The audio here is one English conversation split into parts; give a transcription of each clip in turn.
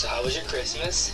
So how was your Christmas?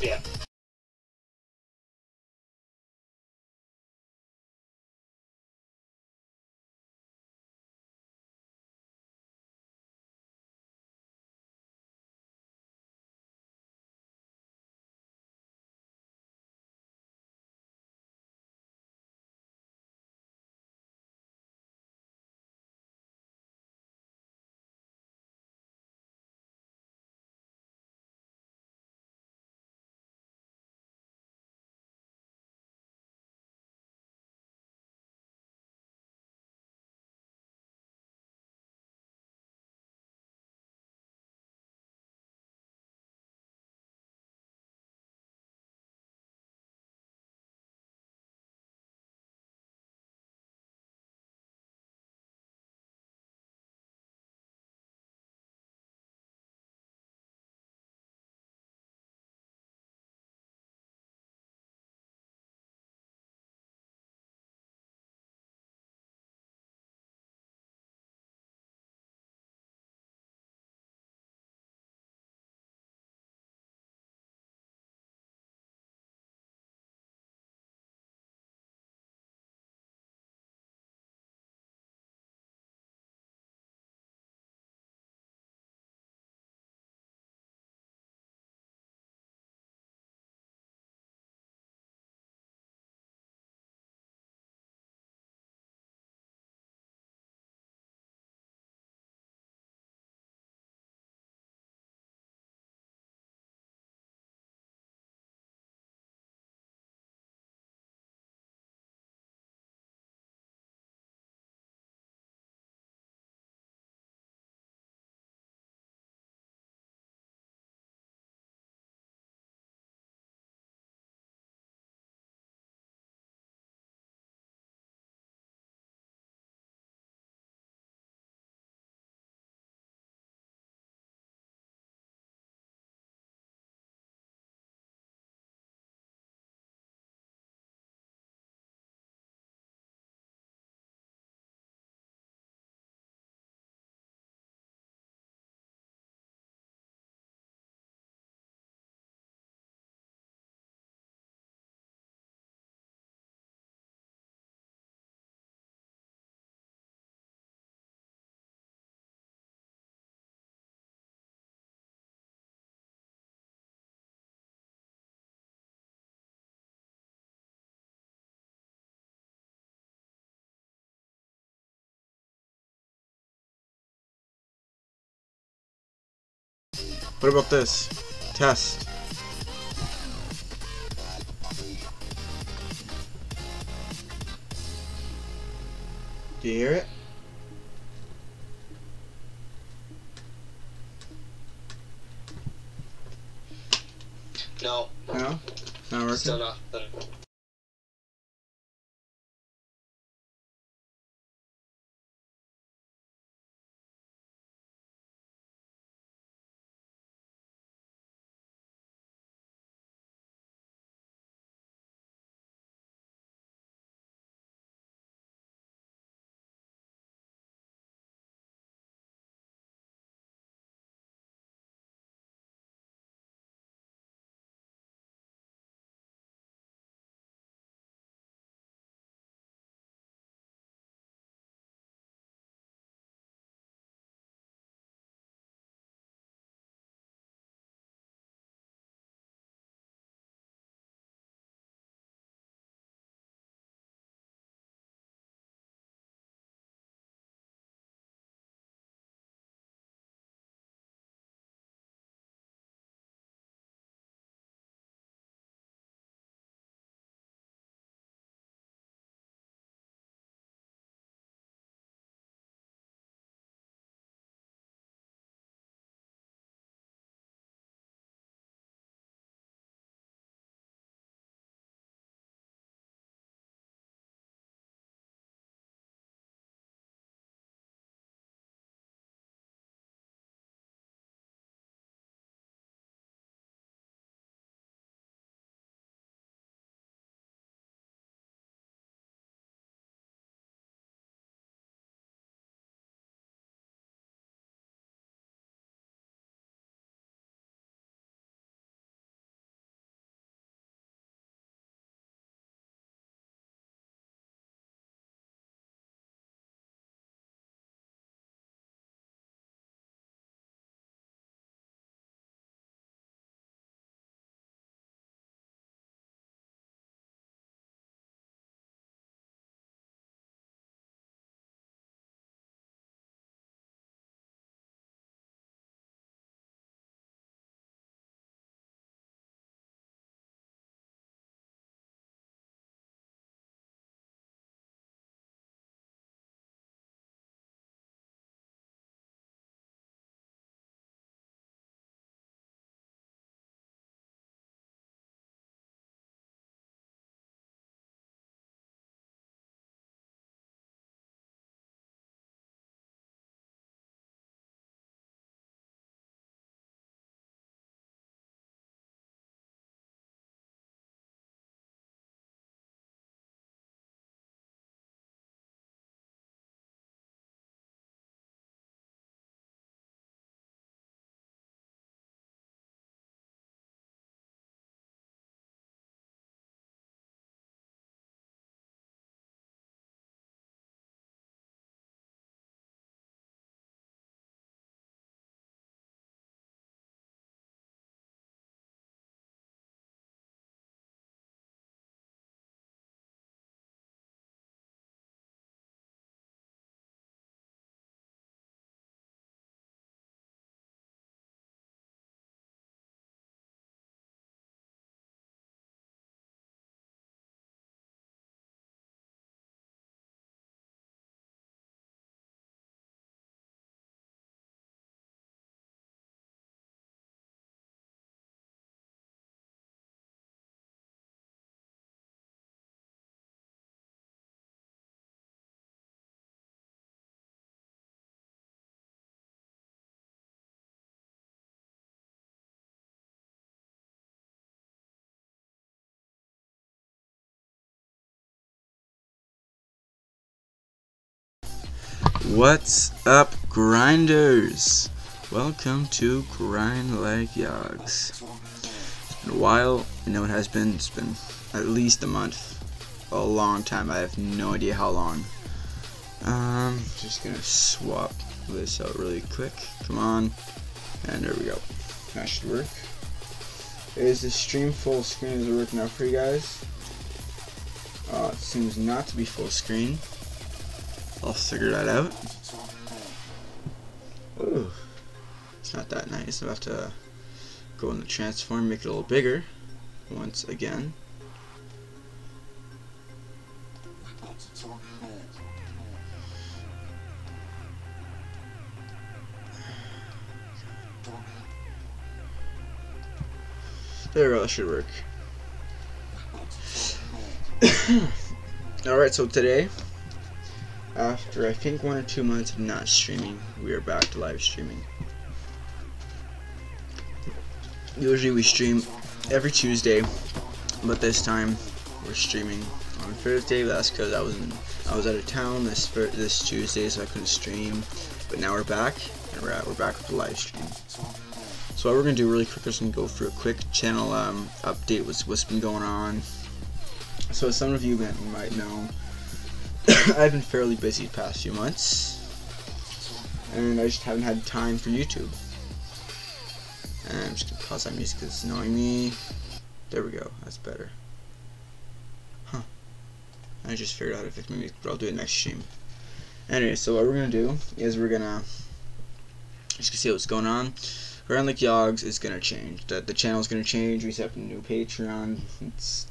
Yeah. What about this? Test. Do you hear it? No. No? Not working? Still not. What's up, grinders? Welcome to GrindLikeJags. It's been a while. I know it has been. It's been at least a month. A long time. I have no idea how long. Just gonna swap this out really quick. Come on. And there we go. That should work. Is the stream full screen? Is it working out for you guys? It seems not to be full screen. I'll figure that out. Ooh, it's not that nice. I'll have to go in the transform, make it a little bigger once again. There we go, that should work. Alright, so today, after I think 1 or 2 months of not streaming, we are back to live streaming. Usually we stream every Tuesday, but this time we're streaming on Thursday. That's because I was out of town this Tuesday, so I couldn't stream. But now we're back, and we're back with the live stream. So what we're gonna do really quick is gonna go through a quick channel update. What's been going on. So as some of you might know, I've been fairly busy the past few months, and I just haven't had time for YouTube. And I'm just gonna pause that music because it's annoying me. There we go, that's better. Huh. I just figured out if it's maybe, but I'll do it next stream. Anyway, so what we're gonna do is we're gonna just see what's going on. GrindLikeJags is gonna change. The channel is gonna change. We set up a new Patreon. It's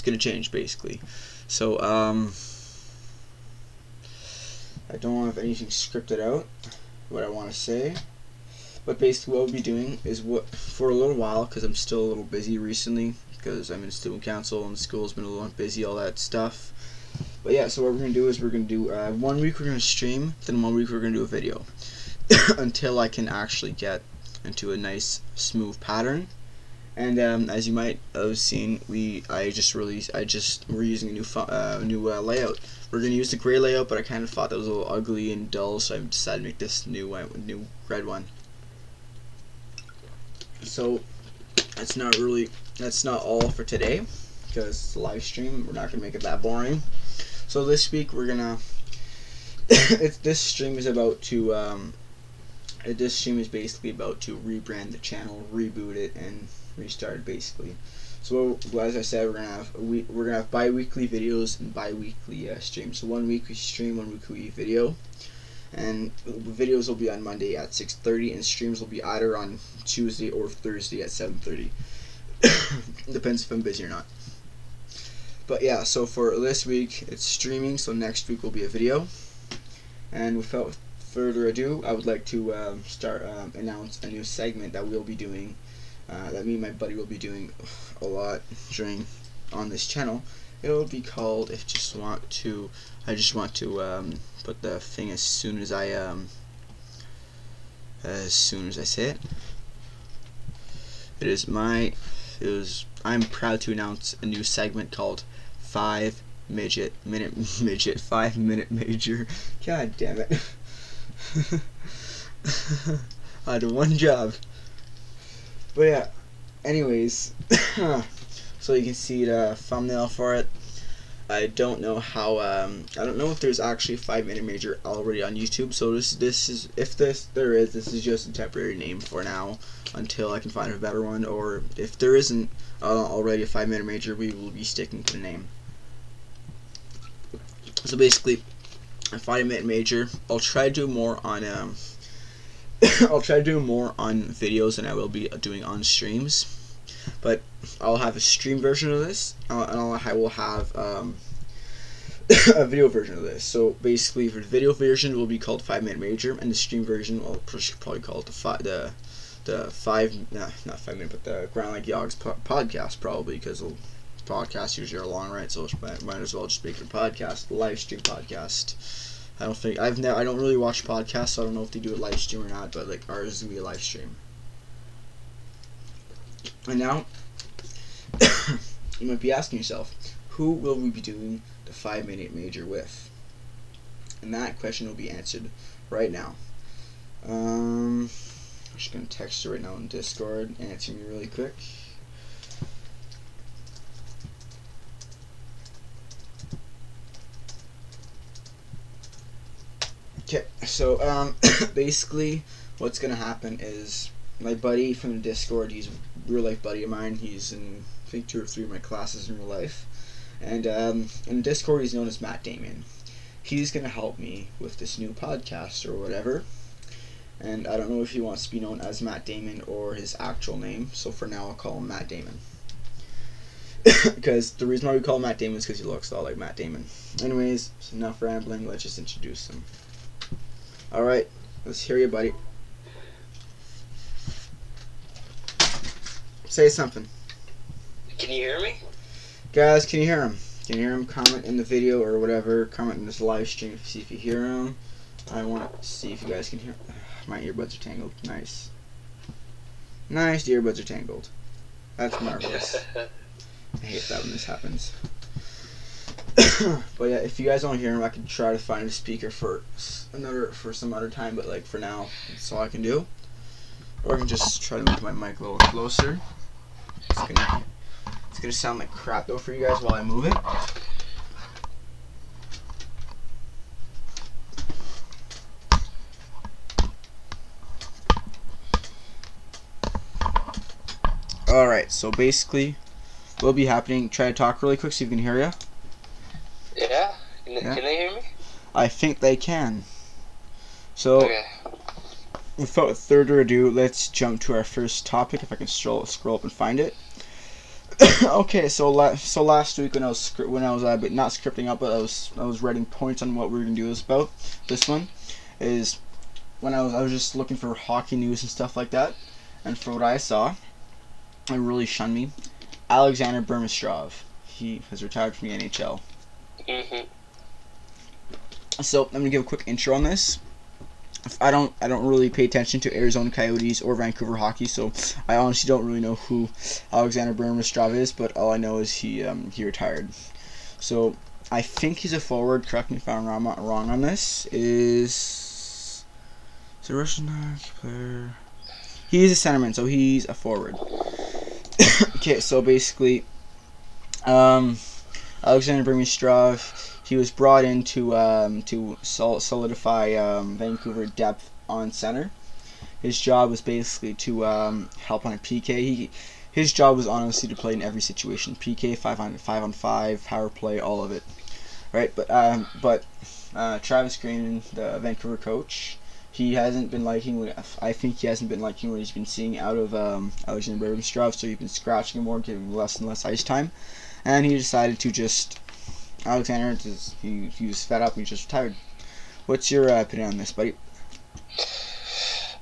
gonna change basically. So I don't have anything scripted out, what I want to say, but basically what we'll be doing is, for a little while, because I'm still a little busy recently, because I'm in student council and school's been a little busy, all that stuff. But yeah, so what we're going to do is we're going to do, 1 week we're going to stream, then 1 week we're going to do a video, until I can actually get into a nice smooth pattern. And as you might have seen, we're using a new layout. We're gonna use the gray layout, but I kind of thought that was a little ugly and dull, so I decided to make this new red one. So that's not all for today, because it's a live stream. We're not gonna make it that boring. So this week we're gonna this stream is basically about to rebrand the channel, reboot it, and restart basically. So as I said, we're gonna have bi-weekly videos and bi-weekly streams. So 1 week we stream, 1 week we video, and videos will be on Monday at 6:30, and streams will be either on Tuesday or Thursday at 7:30. Depends if I'm busy or not. But yeah, so for this week it's streaming, so next week will be a video. And without further ado, I would like to announce a new segment that we'll be doing, that me and my buddy will be doing a lot on this channel. It'll be called I just want to put the thing as soon as I say it. I'm proud to announce a new segment called 5 minute major. God damn it. I had one job. But yeah, anyways, so you can see the thumbnail for it. I don't know how, I don't know if there's actually a 5 minute major already on YouTube, so this is just a temporary name for now, until I can find a better one, or if there isn't already a 5 minute major, we will be sticking to the name. So basically, a 5 minute major, I'll try to do more on, videos than I will be doing on streams. But I'll have a stream version of this, and I will have a video version of this. So basically, for the video version, it will be called 5 minute major, and the stream version, I'll probably call it the GrindLikeJags podcast, probably, because podcasts usually are long, right? So might as well just make it a podcast, live stream podcast. I don't really watch podcasts, so I don't know if they do a live stream or not, but like ours is gonna be a live stream. And now, you might be asking yourself, who will we be doing the 5 minute major with? And that question will be answered right now. I'm just gonna text her right now on Discord. Answer me really quick. Okay, so basically what's gonna happen is my buddy from the Discord, he's a real life buddy of mine. He's in I think 2 or 3 of my classes in real life. And in Discord he's known as Matt Damon. He's gonna help me with this new podcast or whatever. And I don't know if he wants to be known as Matt Damon or his actual name, so for now I'll call him Matt Damon. Because the reason why we call him Matt Damon is because he looks a lot like Matt Damon. Anyways, so enough rambling, let's just introduce him. Alright, let's hear you, buddy. Say something. Can you hear me? Guys, can you hear him? Can you hear him? Comment in the video or whatever. Comment in this live stream if you see if you hear him. I want to see if you guys can hear. My earbuds are tangled. Nice. Nice, the earbuds are tangled. That's marvelous. I hate that when this happens. But yeah, if you guys don't hear him, I can try to find a speaker for some other time. But like for now, that's all I can do. Or I can just try to make my mic a little closer. It's gonna sound like crap though for you guys while I move it. Alright, so basically what'll be happening, try to talk really quick so you can hear you. Yeah? Can they hear me? I think they can. So Okay. without further ado, let's jump to our first topic if I can scroll up and find it. Okay, so last week when I was but not scripting up, but I was writing points on what we were gonna do this about. This one is when I was just looking for hockey news and stuff like that, and for what I saw, it really shunned me. Alexander Burmistrov, he has retired from the NHL. So I'm gonna give a quick intro on this. I don't really pay attention to Arizona Coyotes or Vancouver hockey, so I honestly don't really know who Alexander Burmistrov is, but all I know is he retired. So I think he's a forward. Correct me if I'm wrong on this. Is a Russian hockey player? He's a centerman, so he's a forward. Okay, so basically, Alexander Burmistrov, he was brought in to solidify Vancouver depth on center. His job was basically to help on a PK. His job was honestly to play in every situation: PK, 5-on-5, power play, all of it. Right, but Travis Green, the Vancouver coach, he hasn't been liking. I think he hasn't been liking what he's been seeing out of Alexander Burmistrov, so he's been scratching him more, giving him less and less ice time, and he decided to just. Alexander, he was fed up and he just retired. What's your opinion on this, buddy?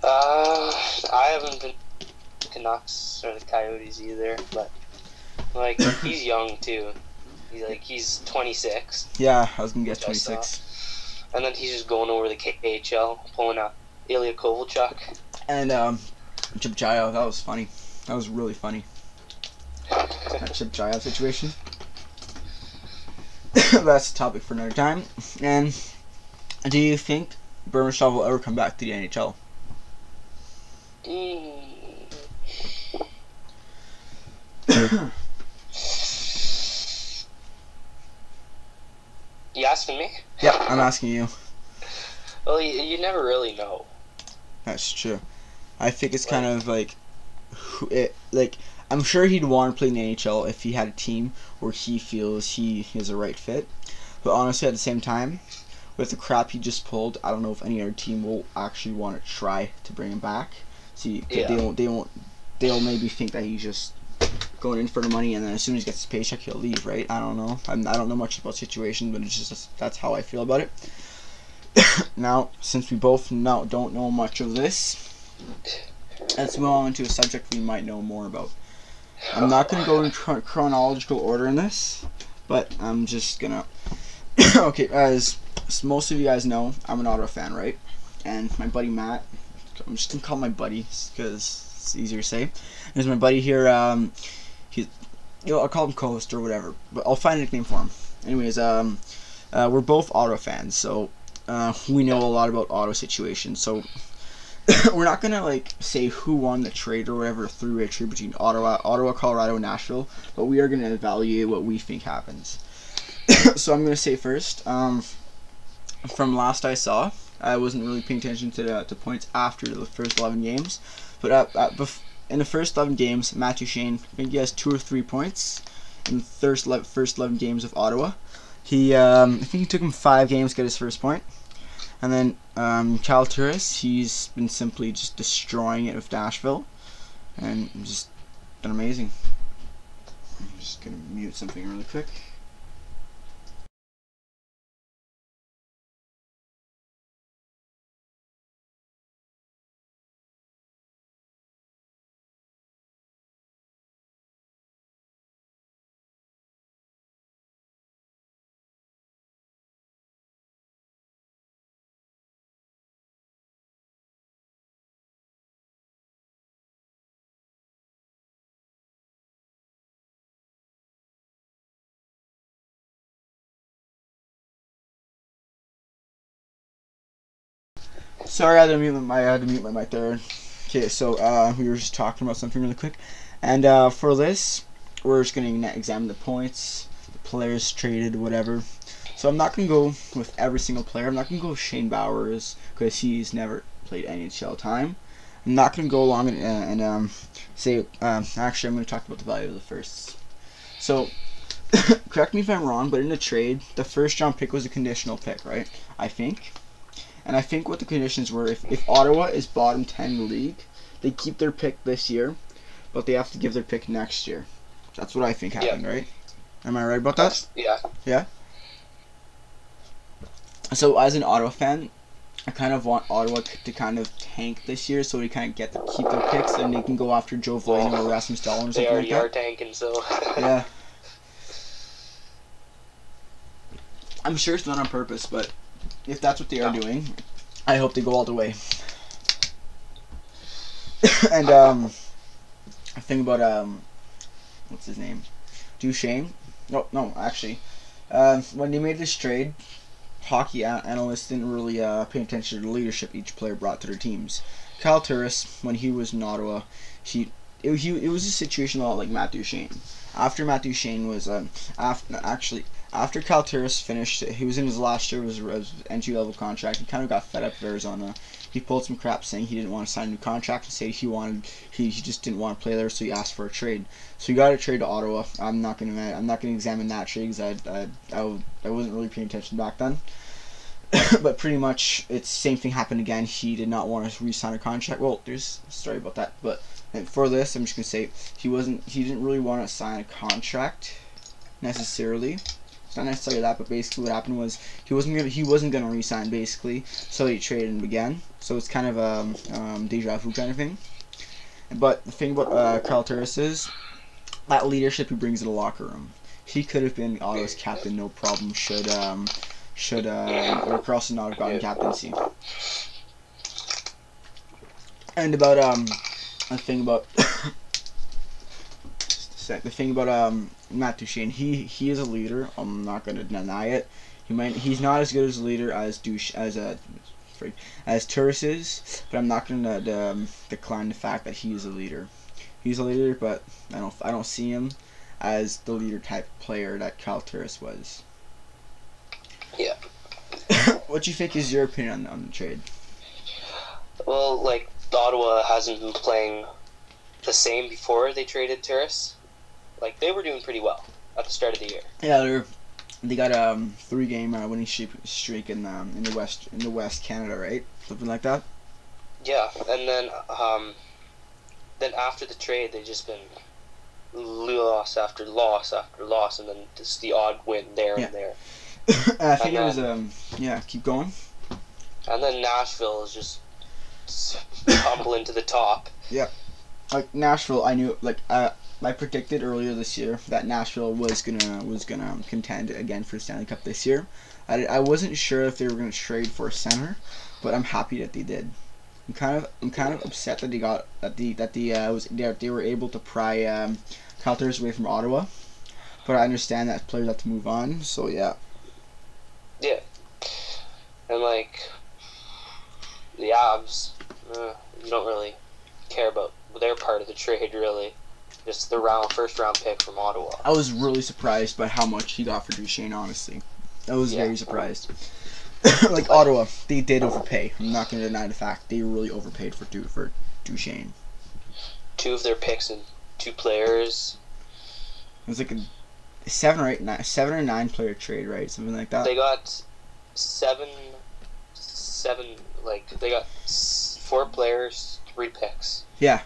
I haven't been to Canucks or the Coyotes either, but like he's young too. He's 26. Yeah, I was gonna guess 26. And then he's just going over the KHL, pulling out Ilya Kovalchuk. And Chip Chaya, that was funny. That was really funny. That Chip Chaya situation. That's a topic for another time. And do you think Burmistrov will ever come back to the NHL? You asking me? Yeah, I'm asking you. Well, you never really know. That's true. I think it's kind of like I'm sure he'd want to play in the NHL if he had a team where he feels he is a right fit. But honestly, at the same time, with the crap he just pulled, I don't know if any other team will actually want to try to bring him back. See, yeah. They'll maybe think that he's just going in for the money, and then as soon as he gets his paycheck, he'll leave. Right? I don't know. I don't know much about the situation, but it's just that's how I feel about it. Now, since we both don't know much of this, let's move on to a subject we might know more about. I'm not going to go in chronological order in this, but I'm just going to... Okay, as most of you guys know, I'm an Ottawa fan, right? And my buddy Matt, I'm just going to call him my buddy because it's easier to say. There's my buddy here, I'll call him co-host or whatever, but I'll find a nickname for him. Anyways, we're both Ottawa fans, so we know a lot about Ottawa situation, so we're not gonna like say who won the trade or whatever, three-way trade between Ottawa, Colorado, and Nashville, but we are gonna evaluate what we think happens. So I'm gonna say first, from last I saw, I wasn't really paying attention to points after the first 11 games, but in the first 11 games, Matt Duchene, I think he has 2 or 3 points in the first 11 games of Ottawa. I think he took him 5 games to get his first point. And then Cal Turris, he's been simply just destroying it with Nashville, and just been amazing. I'm just gonna mute something really quick. Sorry, I had to mute my mic there. Okay, so we were just talking about something really quick, and for this, we're just gonna examine the points, the players traded, whatever. So I'm not gonna go with every single player. I'm not gonna go with Shane Bowers because he's never played NHL time. I'm not gonna go along and say actually I'm gonna talk about the value of the firsts. So correct me if I'm wrong, but in the trade, the first round pick was a conditional pick, right? I think. And I think what the conditions were, if Ottawa is bottom 10 in the league, they keep their pick this year, but they have to give their pick next year. That's what I think happened, right? Am I right about that? Yeah. Yeah? So as an Ottawa fan, I kind of want Ottawa to kind of tank this year so they kind of get to keep their picks and they can go after Joe Vlasic or Rasmus Dahlin or something like that. They already are tanking, so... Yeah. I'm sure it's not on purpose, but... if that's what they are doing, I hope they go all the way. And I think about what's his name, Duchene. No, actually, when they made this trade, hockey analysts didn't really pay attention to the leadership each player brought to their teams. Kyle Turris, when he was in Ottawa, it was a situation a lot like Matt Duchene. After Matt Duchene was after Cal Turris finished, he was in his last year of his entry-level contract. He kind of got fed up with Arizona. He pulled some crap saying he didn't want to sign a new contract and say he just didn't want to play there, so he asked for a trade. So he got a trade to Ottawa. I'm not gonna examine that trade because I wasn't really paying attention back then. But pretty much it's same thing happened again. He did not want to re-sign a contract. Well, there's a story about that, but for this, I'm just gonna say he didn't really want to sign a contract necessarily. It's not necessarily that, but basically what happened was he wasn't gonna re-sign basically, so he traded him again. So it's kind of a deja vu kind of thing. But the thing about Kyle Turris is that leadership he brings in the locker room. He could have been Ottawa's captain, no problem. Should or Carlson not have gotten captaincy. And about the thing about Matt Duchene, he is a leader. I'm not gonna deny it. He's not as good as a leader as Turris is, but I'm not gonna decline the fact that he is a leader. He's a leader, but I don't see him as the leader type player that Kyle Turris was. Yeah. What do you think is your opinion on the trade? Well, like, Ottawa hasn't been playing the same before they traded Turris. Like, they were doing pretty well at the start of the year. Yeah, they got a 3-game winning streak in the West Canada, right? Something like that. Yeah, and then after the trade, they just been loss after loss after loss, and then just the odd win there and there. I think it was keep going. And then Nashville is just tumbling to the top. Yeah, like Nashville, I knew, like I predicted earlier this year that Nashville was gonna contend again for the Stanley Cup this year. I wasn't sure if they were gonna trade for a center, but I'm happy that they did. I'm kind of upset that they were able to pry Kyle Turris away from Ottawa, but I understand that players have to move on. So yeah. Yeah. And like the Avs, you don't really care about their part of the trade, really. Just the first round pick from Ottawa. I was really surprised by how much he got for Duchesne, honestly. I was very surprised. Like Ottawa, they did overpay. I'm not going to deny the fact they really overpaid for Duchesne. 2 of their picks and 2 players. It was like a 7 or 9 player trade, right? Something like that. They got 7. Like they got 4 players, 3 picks. Yeah.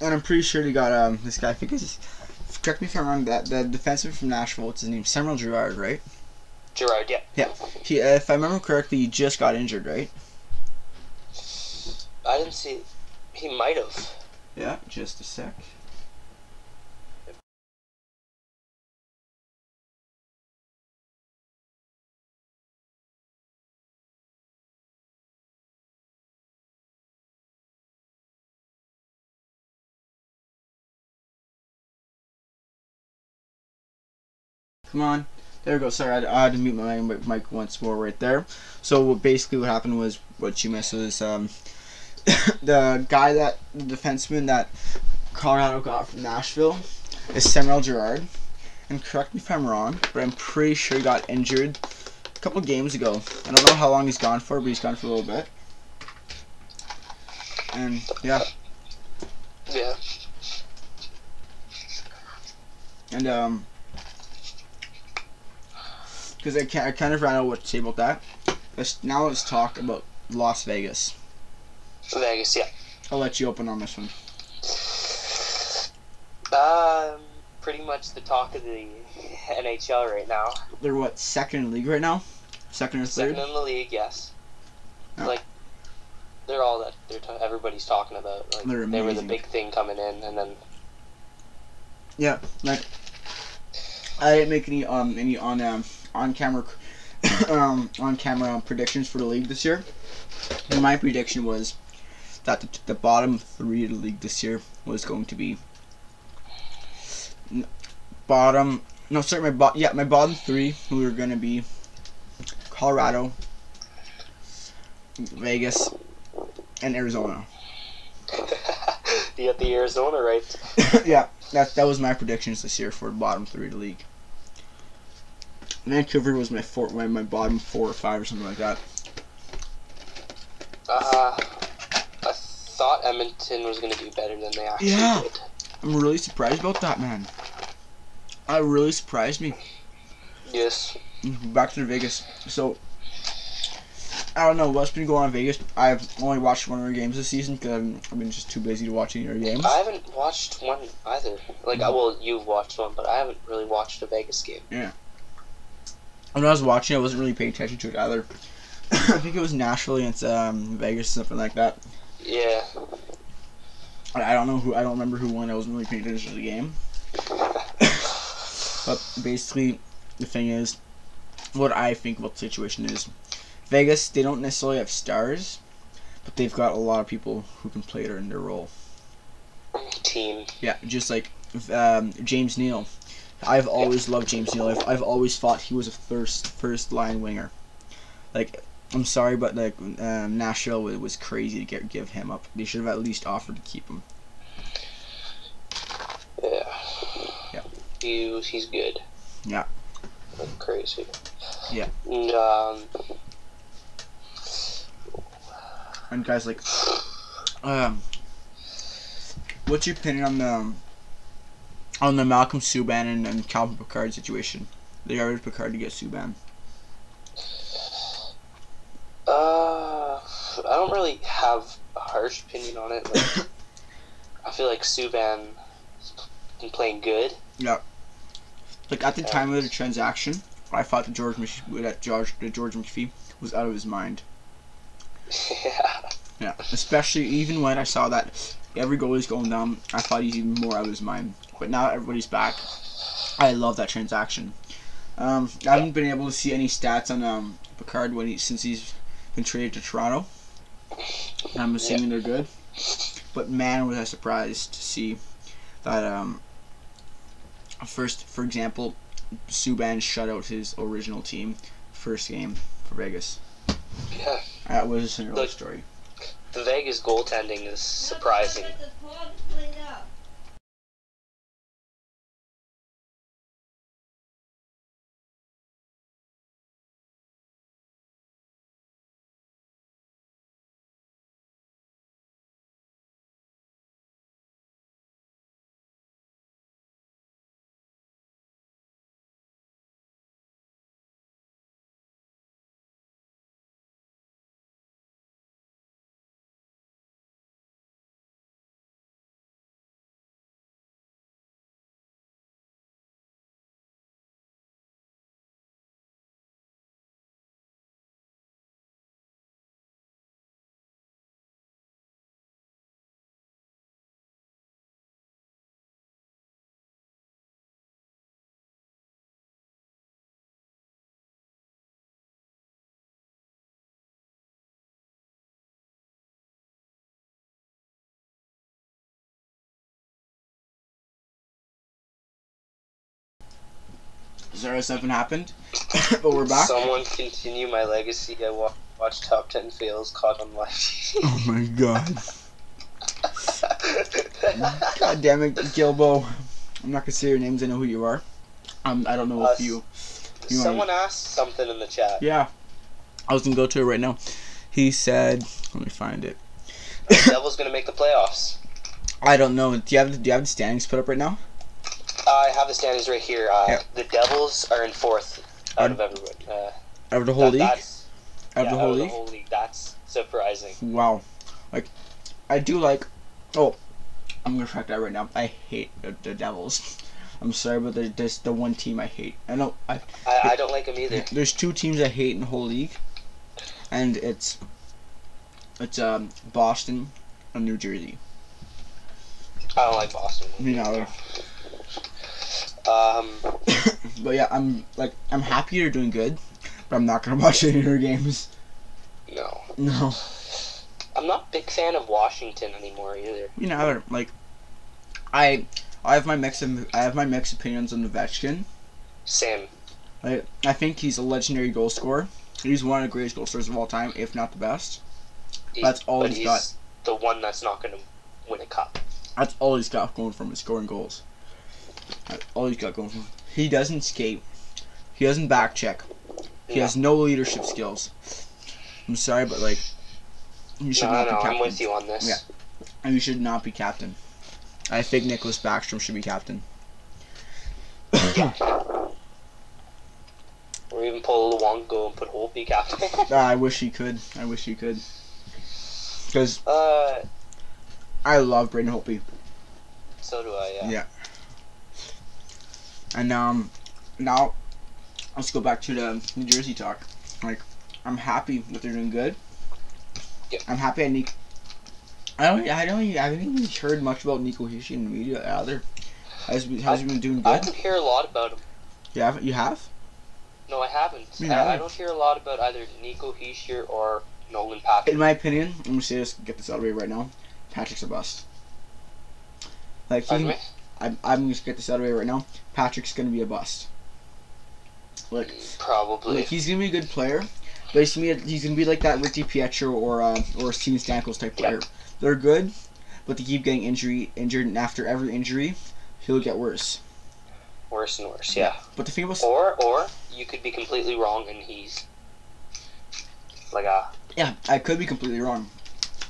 And I'm pretty sure they got this guy, because, correct me if I'm wrong, that the defenseman from Nashville, what's his name? Samuel Girard, right? Girard, yeah. Yeah. He, if I remember correctly, he just got injured, right? I didn't see. He might have. Yeah, just a sec. Come on. There we go. Sorry, I had to mute my mic once more right there. So basically what happened was, what you missed was the defenseman that Colorado got from Nashville is Samuel Girard. And correct me if I'm wrong, but I'm pretty sure he got injured a couple games ago. I don't know how long he's gone for, but he's gone for a little bit. And yeah. Yeah. And because I kind of ran out what to say about that. Now let's talk about Las Vegas. Vegas, yeah. I'll let you open on this one. Pretty much the talk of the NHL right now. They're what, second in the league right now? Second or third? Second in the league, yes. Oh. Like they're all that everybody's talking about. Like they're amazing. They were the big thing coming in, and then yeah, like I didn't make any on camera predictions for the league this year. And my prediction was that the bottom 3 of the league this year was going to be my bottom 3 who were going to be Colorado, Vegas, and Arizona. You got the Arizona right. Yeah, that was my predictions this year for the bottom 3 of the league. Vancouver was my bottom 4 or 5 or something like that. I thought Edmonton was going to do better than they actually did. I'm really surprised about that, man. That really surprised me. Yes. Back to Vegas. So, I don't know what's been going on in Vegas. I've only watched one of their games this season because I've been just too busy to watch any of their games. I haven't watched one either. Like, well, you've watched one, but I haven't really watched a Vegas game. Yeah. When I was watching, I wasn't really paying attention to it either. I think it was Nashville against Vegas, something like that. Yeah. I don't remember who won. I wasn't really paying attention to the game. But basically, the thing is, what I think about the situation is, Vegas, they don't necessarily have stars, but they've got a lot of people who can play in their role. Team. Yeah, just like James Neal. I've always loved James Neal. I've always thought he was a first line winger. Like, I'm sorry, but like Nashville was crazy to give him up. They should have at least offered to keep him. Yeah. Yeah. He's good. Yeah. Like crazy. Yeah. And guys, like, what's your opinion on the Malcolm Subban and Calvin Pickard situation? They got rid of Pickard to get Subban. I don't really have a harsh opinion on it. Like, I feel like Subban been playing good. Yeah. Like at the time of the transaction, I thought that George McPhee was out of his mind. Yeah. Yeah. Especially even when I saw that every goalie's going down, I thought he's even more out of his mind. But now everybody's back. I love that transaction. I haven't been able to see any stats on Pickard since he's been traded to Toronto. I'm assuming they're good. But man, was I surprised to see that first, for example, Subban shut out his original team first game for Vegas. Yeah. That was a Cinderella story. The Vegas goaltending is surprising. Sorry, something happened, but we're back. Someone continue my legacy. I watched top 10 fails caught on live TV. Oh my god. God damn it, Gilbo. I'm not gonna say your names, I know who you are. I don't know if you someone asked something in the chat. Yeah. I was gonna go to it right now. He said, let me find it. The Devils gonna make the playoffs. I don't know. Do you have the standings put up right now? I have the standings right here. Yeah. The Devils are in 4th out of everyone. Out of the whole league? Out of the whole league. That's surprising. Wow. Like, I do like... Oh, I'm going to track that right now. I hate the Devils. I'm sorry, but there's the one team I hate. I don't like them either. There's two teams I hate in the whole league. And it's Boston and New Jersey. I don't like Boston. Me neither. But yeah, I'm happy you're doing good, but I'm not gonna watch any of your games. No. No. I'm not a big fan of Washington anymore either. You know, like, I have my mixed opinions on Ovechkin. Same. I think he's a legendary goal scorer. He's one of the greatest goal scorers of all time, if not the best. That's all he's got. The one that's not gonna win a cup. That's all he's got going from his scoring goals. That's all he's got going from. He doesn't skate. He doesn't back check. He has no leadership skills. I'm sorry, but like, you should not be captain. I'm with you on this. Yeah, and you should not be captain. I think Nicholas Backstrom should be captain. Or even pull Luongo and put Holtby captain. I wish he could. I wish he could. Because I love Braden Holtby. So do I. Yeah. Yeah. And now let's go back to the New Jersey talk. Like, I'm happy that they're doing good. Yeah. I'm happy I haven't even heard much about Nico Hischier in the media either. Has he been doing good? I don't hear a lot about him. You have? No, I haven't. Yeah. I don't hear a lot about either Nico Hischier or Nolan Patrick. In my opinion, I'm gonna say this, get this out of the way right now. Patrick's a bust. Like, I'm gonna get this out of the way right now. Patrick's gonna be a bust. Like, probably. Like, he's gonna be a good player, but he's gonna be like that Ricky Pietro or Steven Stamkos type player. Yep. They're good, but they keep getting injured, and after every injury, he'll get worse. Worse and worse, yeah. But the thing about or you could be completely wrong, and he's like a. Yeah, I could be completely wrong.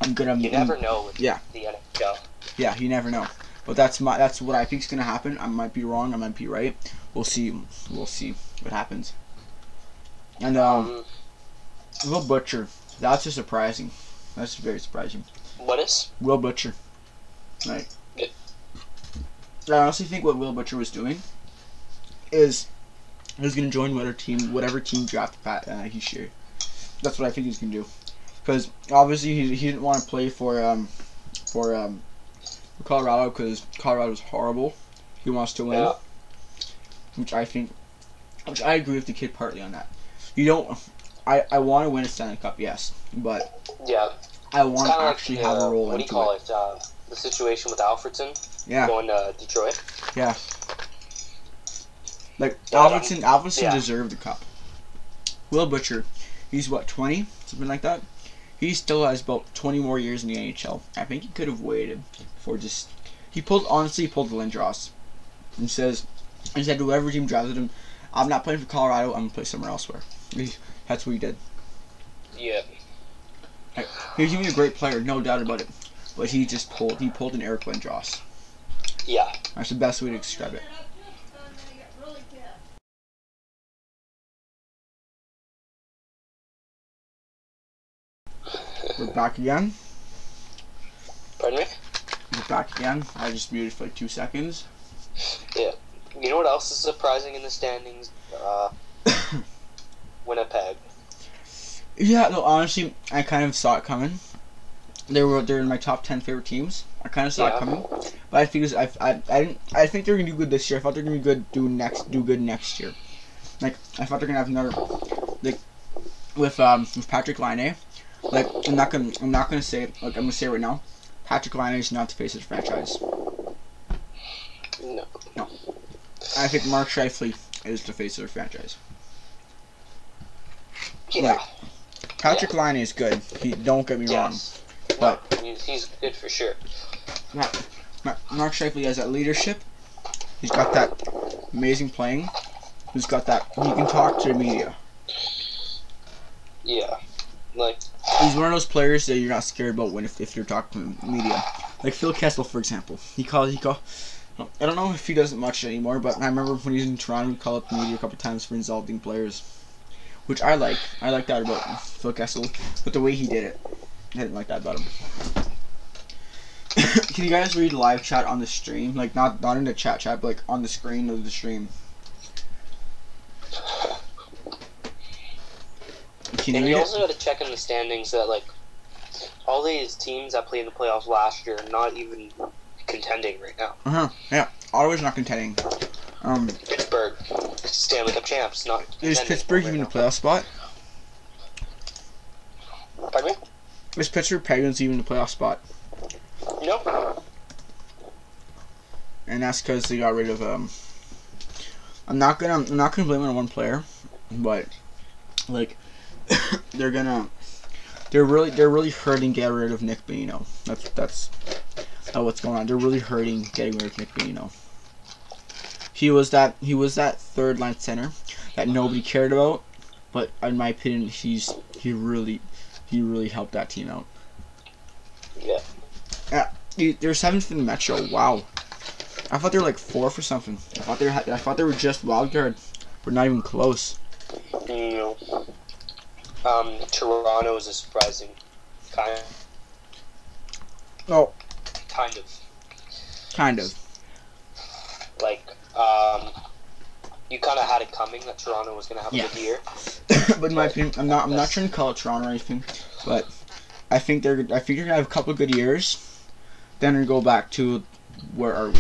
You never know with the NHL. Yeah, you never know. But that's what I think is gonna happen. I might be wrong. I might be right. We'll see. We'll see what happens. And Will Butcher. That's just surprising. That's very surprising. What is? Will Butcher. Right. Yeah. I honestly think what Will Butcher was doing is he's gonna join whatever team drafted Hischier. That's what I think he's gonna do. Because obviously he didn't want to play for Colorado because Colorado's horrible. He wants to win, which I agree with the kid partly on that. You don't. I want to win a Stanley Cup, yes, but I want to actually have a role. What do you call it? The situation with Alfredson. Yeah. Going to Detroit. Yeah. Like Alfredson deserved the cup. Will Butcher, he's what, 20? something like that. He still has about 20 more years in the NHL. I think he could have waited for just. He pulled the Lindros. He said whoever team drafted him, I'm not playing for Colorado. I'm gonna play somewhere elsewhere. That's what he did. Yeah. He's even a great player, no doubt about it. But he pulled an Eric Lindros. Yeah. That's the best way to describe it. We're back again. Pardon me? We're back again. I just muted for like 2 seconds. Yeah. You know what else is surprising in the standings? Winnipeg. Yeah, no, honestly, I kind of saw it coming. They're in my top 10 favorite teams. I kind of saw it coming, but I think I think they're gonna do good this year. I thought they're gonna be good do good next year. Like I thought they're gonna have another with Patrick Laine. Like I'm not gonna say it. Like I'm gonna say it right now. Patrick Laine is not the face of the franchise. No. I think Mark Scheifele is the face of the franchise. Yeah. Like, Patrick Laine is good. Don't get me wrong. But he's good for sure. Mark Scheifele has that leadership. He's got that amazing playing. He's got that. He can talk to the media. Yeah. Like he's one of those players that you're not scared about if you're talking to the media. Like Phil Kessel, for example. He called. I don't know if he does it much anymore, but I remember when he was in Toronto, he called up the media a couple times for insulting players, which I like. I like that about Phil Kessel, but the way he did it, I didn't like that about him. Can you guys read live chat on the stream? Like not in the chat, but like on the screen of the stream. And you also got to check in the standings that like all these teams that played in the playoffs last year are not even contending right now. Yeah. Ottawa's not contending. Pittsburgh, Stanley Cup champs, not contending. Is Pittsburgh even a playoff spot? Pardon me? Is Pittsburgh Penguins even a playoff spot? No. And that's because they got rid of I'm not gonna blame it on one player, but like they're really hurting getting rid of Nick Bonino. That's what's going on. They're really hurting getting rid of Nick Bonino. He was that third line center that nobody cared about, but in my opinion, he really helped that team out. Yeah. They're 7th in the Metro. Wow. I thought they were like 4th or something. I thought they were just wild card. We're not even close. No. Toronto is a surprising kind of. Oh. Kind of. Like, you kind of had it coming that Toronto was gonna have a good year. But in my opinion, I'm not trying to call it Toronto or anything, but I think they're gonna have a couple of good years. Then we go back to where are we?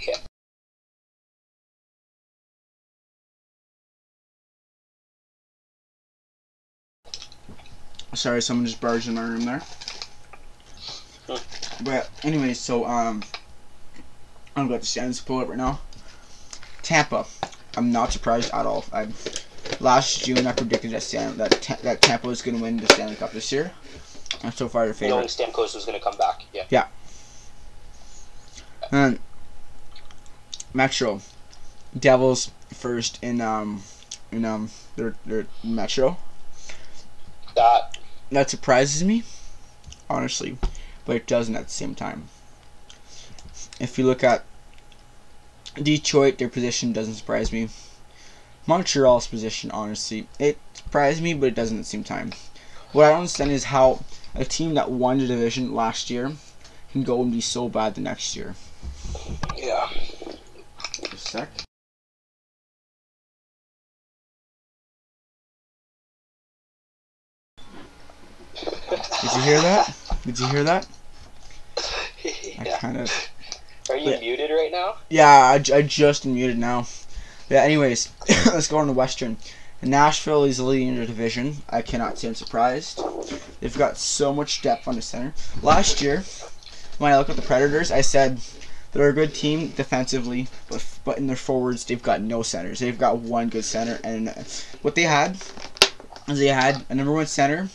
Yeah. Sorry, someone just barged in my room there. But anyways, so I'm about to stand pull up right now. Tampa, I'm not surprised at all. Last June I predicted that Tampa was going to win the Stanley Cup this year. And so far, the favorite. Knowing Stamkos was going to come back. Yeah. Yeah. And Metro, Devils first in their Metro. That surprises me, honestly, but it doesn't at the same time. If you look at Detroit, their position doesn't surprise me. Montreal's position, honestly, it surprised me, but it doesn't at the same time. What I don't understand is how a team that won the division last year can go and be so bad the next year. Yeah. Just a sec. Did you hear that? Did you hear that? Yeah. I kind of. Are you muted right now? Yeah, I just muted now. Yeah. Anyways, let's go on to Western. Nashville is leading their division. I cannot say I'm surprised. They've got so much depth on the center. Last year, when I looked at the Predators, I said they're a good team defensively, but in their forwards, they've got no centers. They've got one good center, and what they had is they had a #1 center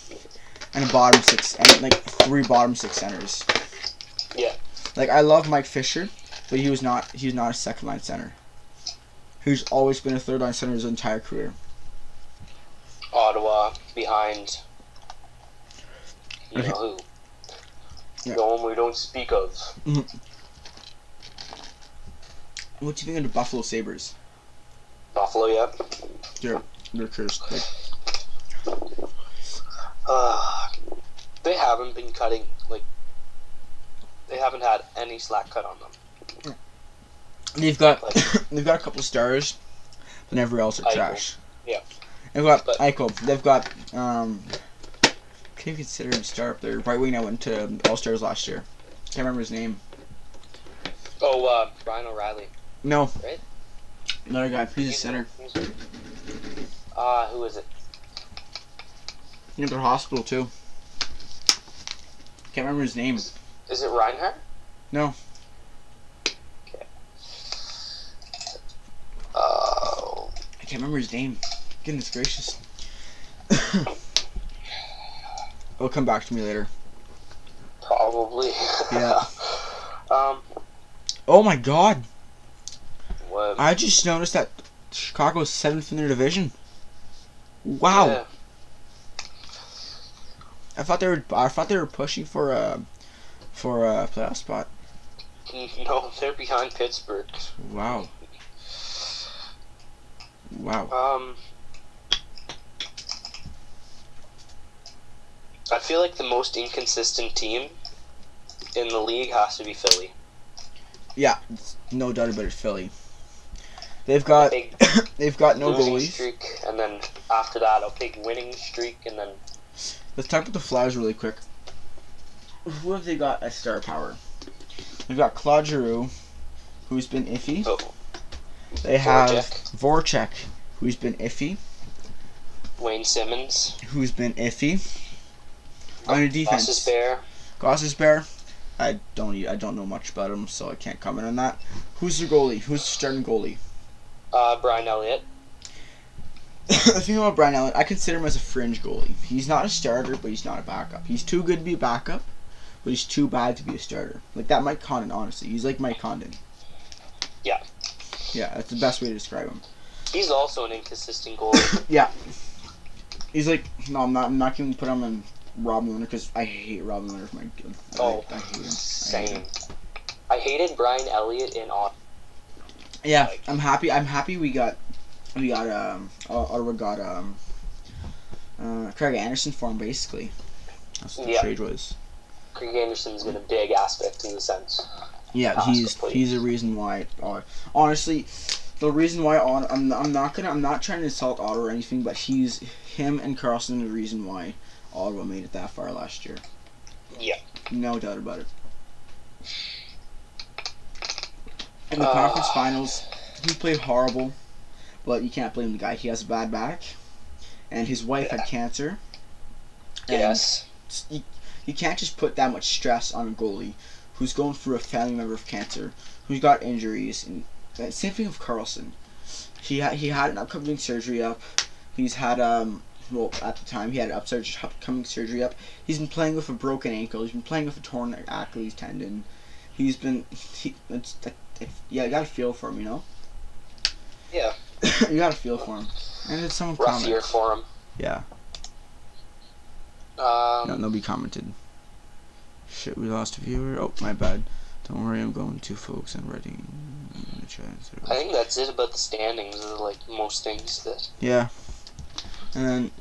and a bottom six, and like 3 bottom 6 centers. Yeah. Like, I love Mike Fisher, but he was not a second line center. He's always been a third line center his entire career. Ottawa behind. You know who? Yeah. No one we don't speak of. Mm-hmm. What do you think of the Buffalo Sabres? Buffalo, yeah. They're cursed. Like, they haven't been cutting, like, they haven't had any slack cut on them. they've got they've got a couple stars, but everywhere else are Eichel. trash. Yeah. They've got Eichel. They've got can you consider him a star up there? Right wing that went to All Stars last year. Can't remember his name. Oh, Brian O'Reilly. No. Right? Another guy. He's a center. Who is it? He went to the hospital too. Can't remember his name. Is it Reinhardt? No. Okay. Oh. I can't remember his name. Goodness gracious. It'll come back to me later. Probably. Yeah. Oh my god. What? I just noticed that Chicago's 7th in their division. Wow. Yeah. I thought they were pushing for a playoff spot. No, they're behind Pittsburgh. Wow. Wow. I feel like the most inconsistent team in the league has to be Philly. Yeah, no doubt about it. Philly. They've got no losing goalies. streak, and then after that, a big winning streak, and then. Let's talk about the Flyers really quick. Who have they got as star power? They've got Claude Giroux, who's been iffy. Oh. They have Voracek, who's been iffy. Wayne Simmons, who's been iffy. On your defense, Gostisbehere. I don't know much about him, so I can't comment on that. Who's their goalie? Who's the starting goalie? Brian Elliott. The thing about Brian Elliott, I consider him as a fringe goalie. He's not a starter, but he's not a backup. He's too good to be a backup, but he's too bad to be a starter. Like that Mike Condon, honestly. He's like Mike Condon. Yeah. Yeah, that's the best way to describe him. He's also an inconsistent goalie. Yeah. He's like, no, I'm not going to put him in Robin Leonard because I hate Robin Leonard. My God. I hate him. Same. I hated Brian Elliott in Ottawa. Yeah, like, I'm happy we got Ottawa got Craig Anderson for him basically. That's what the trade was. Craig Anderson's been a big aspect in the sense. Yeah, he's a reason why. Honestly, the reason why I'm not trying to insult Ottawa or anything, but him and Carlson are the reason why Ottawa made it that far last year. Yeah. No doubt about it. In the conference finals, he played horrible, but you can't blame the guy. He has a bad back, and his wife had cancer. Yes. You can't just put that much stress on a goalie who's going through a family member of cancer, who's got injuries, and same thing with Carlson. He had an upcoming surgery up. He's had well, at the time he had an upcoming surgery up. He's been playing with a broken ankle. He's been playing with a torn Achilles tendon. You gotta feel for him, you know. Yeah. You gotta feel for him. And it's someone rough year for him. Yeah. No, nobody commented. Shit, we lost a viewer. Oh, my bad. Don't worry, I'm going to folks and writing in the chat. I think that's it about the standings, like most things that. Yeah. And then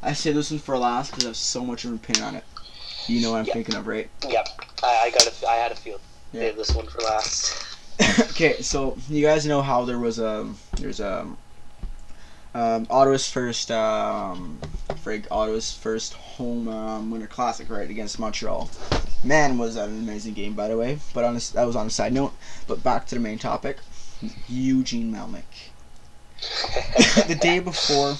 I say this one for last because I have so much of an opinion on it. You know what I'm thinking of, right? Yep. I had a feel. Save this one for last. Okay, so you guys know how there's Ottawa's first home Winter Classic, right, against Montreal. Man, was that an amazing game, by the way. But that was on a side note. But back to the main topic. Eugene Melnyk. the day before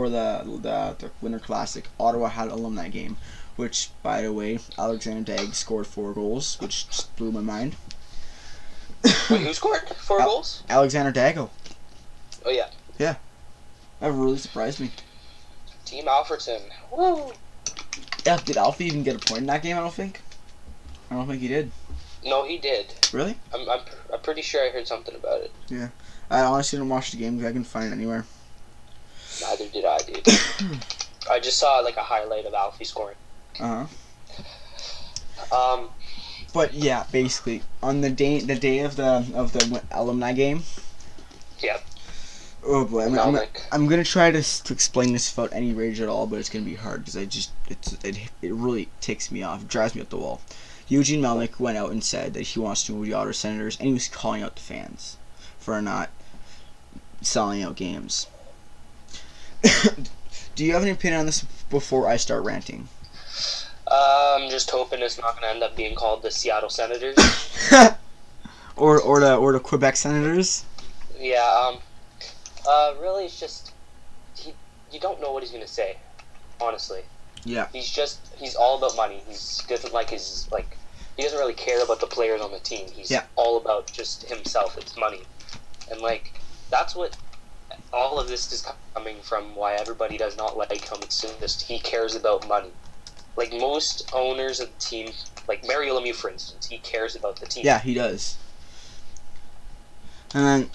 the Winter Classic, Ottawa had an alumni game, which, by the way, Alexander Dag scored 4 goals, which just blew my mind. Wait, who scored 4 goals? Alexander Dago. Oh yeah. Yeah. That really surprised me. Team Alfredson. Woo! Yeah, did Alfie even get a point in that game? I don't think he did. No, he did. Really? I'm pretty sure I heard something about it. Yeah. I honestly didn't watch the game because I couldn't find it anywhere. Neither did I, dude. I just saw like a highlight of Alfie scoring. But yeah, basically on the day of the alumni game. Yeah. Oh boy, I'm gonna try to explain this without any rage at all, but it's gonna be hard because it really ticks me off, it drives me up the wall. Eugene Melnick went out and said that he wants to move the Ottawa Senators, and he was calling out the fans for not selling out games. Do you have any opinion on this before I start ranting? I'm just hoping it's not gonna end up being called the Seattle Senators. or the Quebec Senators. Yeah. Really, it's just you don't know what he's gonna say, honestly. Yeah. He's all about money. He doesn't he doesn't really care about the players on the team. He's all about just himself. It's money, and that's what all of this is coming from. Why everybody does not like him. It's just he cares about money. Like most owners of the team, like Mario Lemieux, for instance, he cares about the team. Yeah, he does. And then,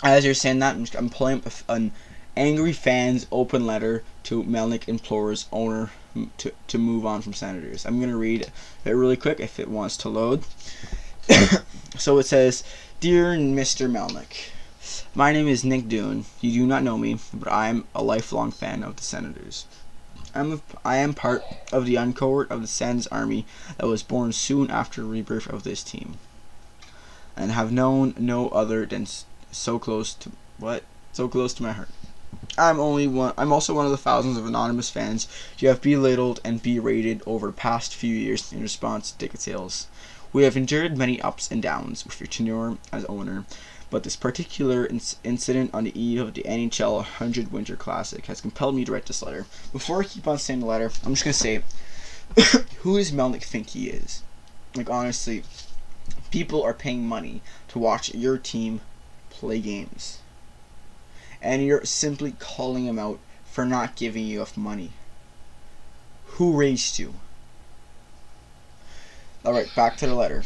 as you're saying that, I'm pulling up an angry fans open letter to Melnick implores owner to move on from Senators. I'm going to read it really quick if it wants to load. So it says, "Dear Mr. Melnick, my name is Nick Doon. You do not know me, but I am a lifelong fan of the Senators. I am part of the young cohort of the Sens army that was born soon after the rebirth of this team, and have known no other than so close to my heart. I'm also one of the thousands of anonymous fans you have belittled and berated over the past few years in response to ticket sales. We have endured many ups and downs with your tenure as owner, but this particular incident on the eve of the NHL 100 Winter Classic has compelled me to write this letter. Before I keep on saying the letter, I'm just going to say, who does Melnick think he is? Like, honestly, people are paying money to watch your team play games, and you're simply calling them out for not giving you enough money. Who raised you? Alright, back to the letter.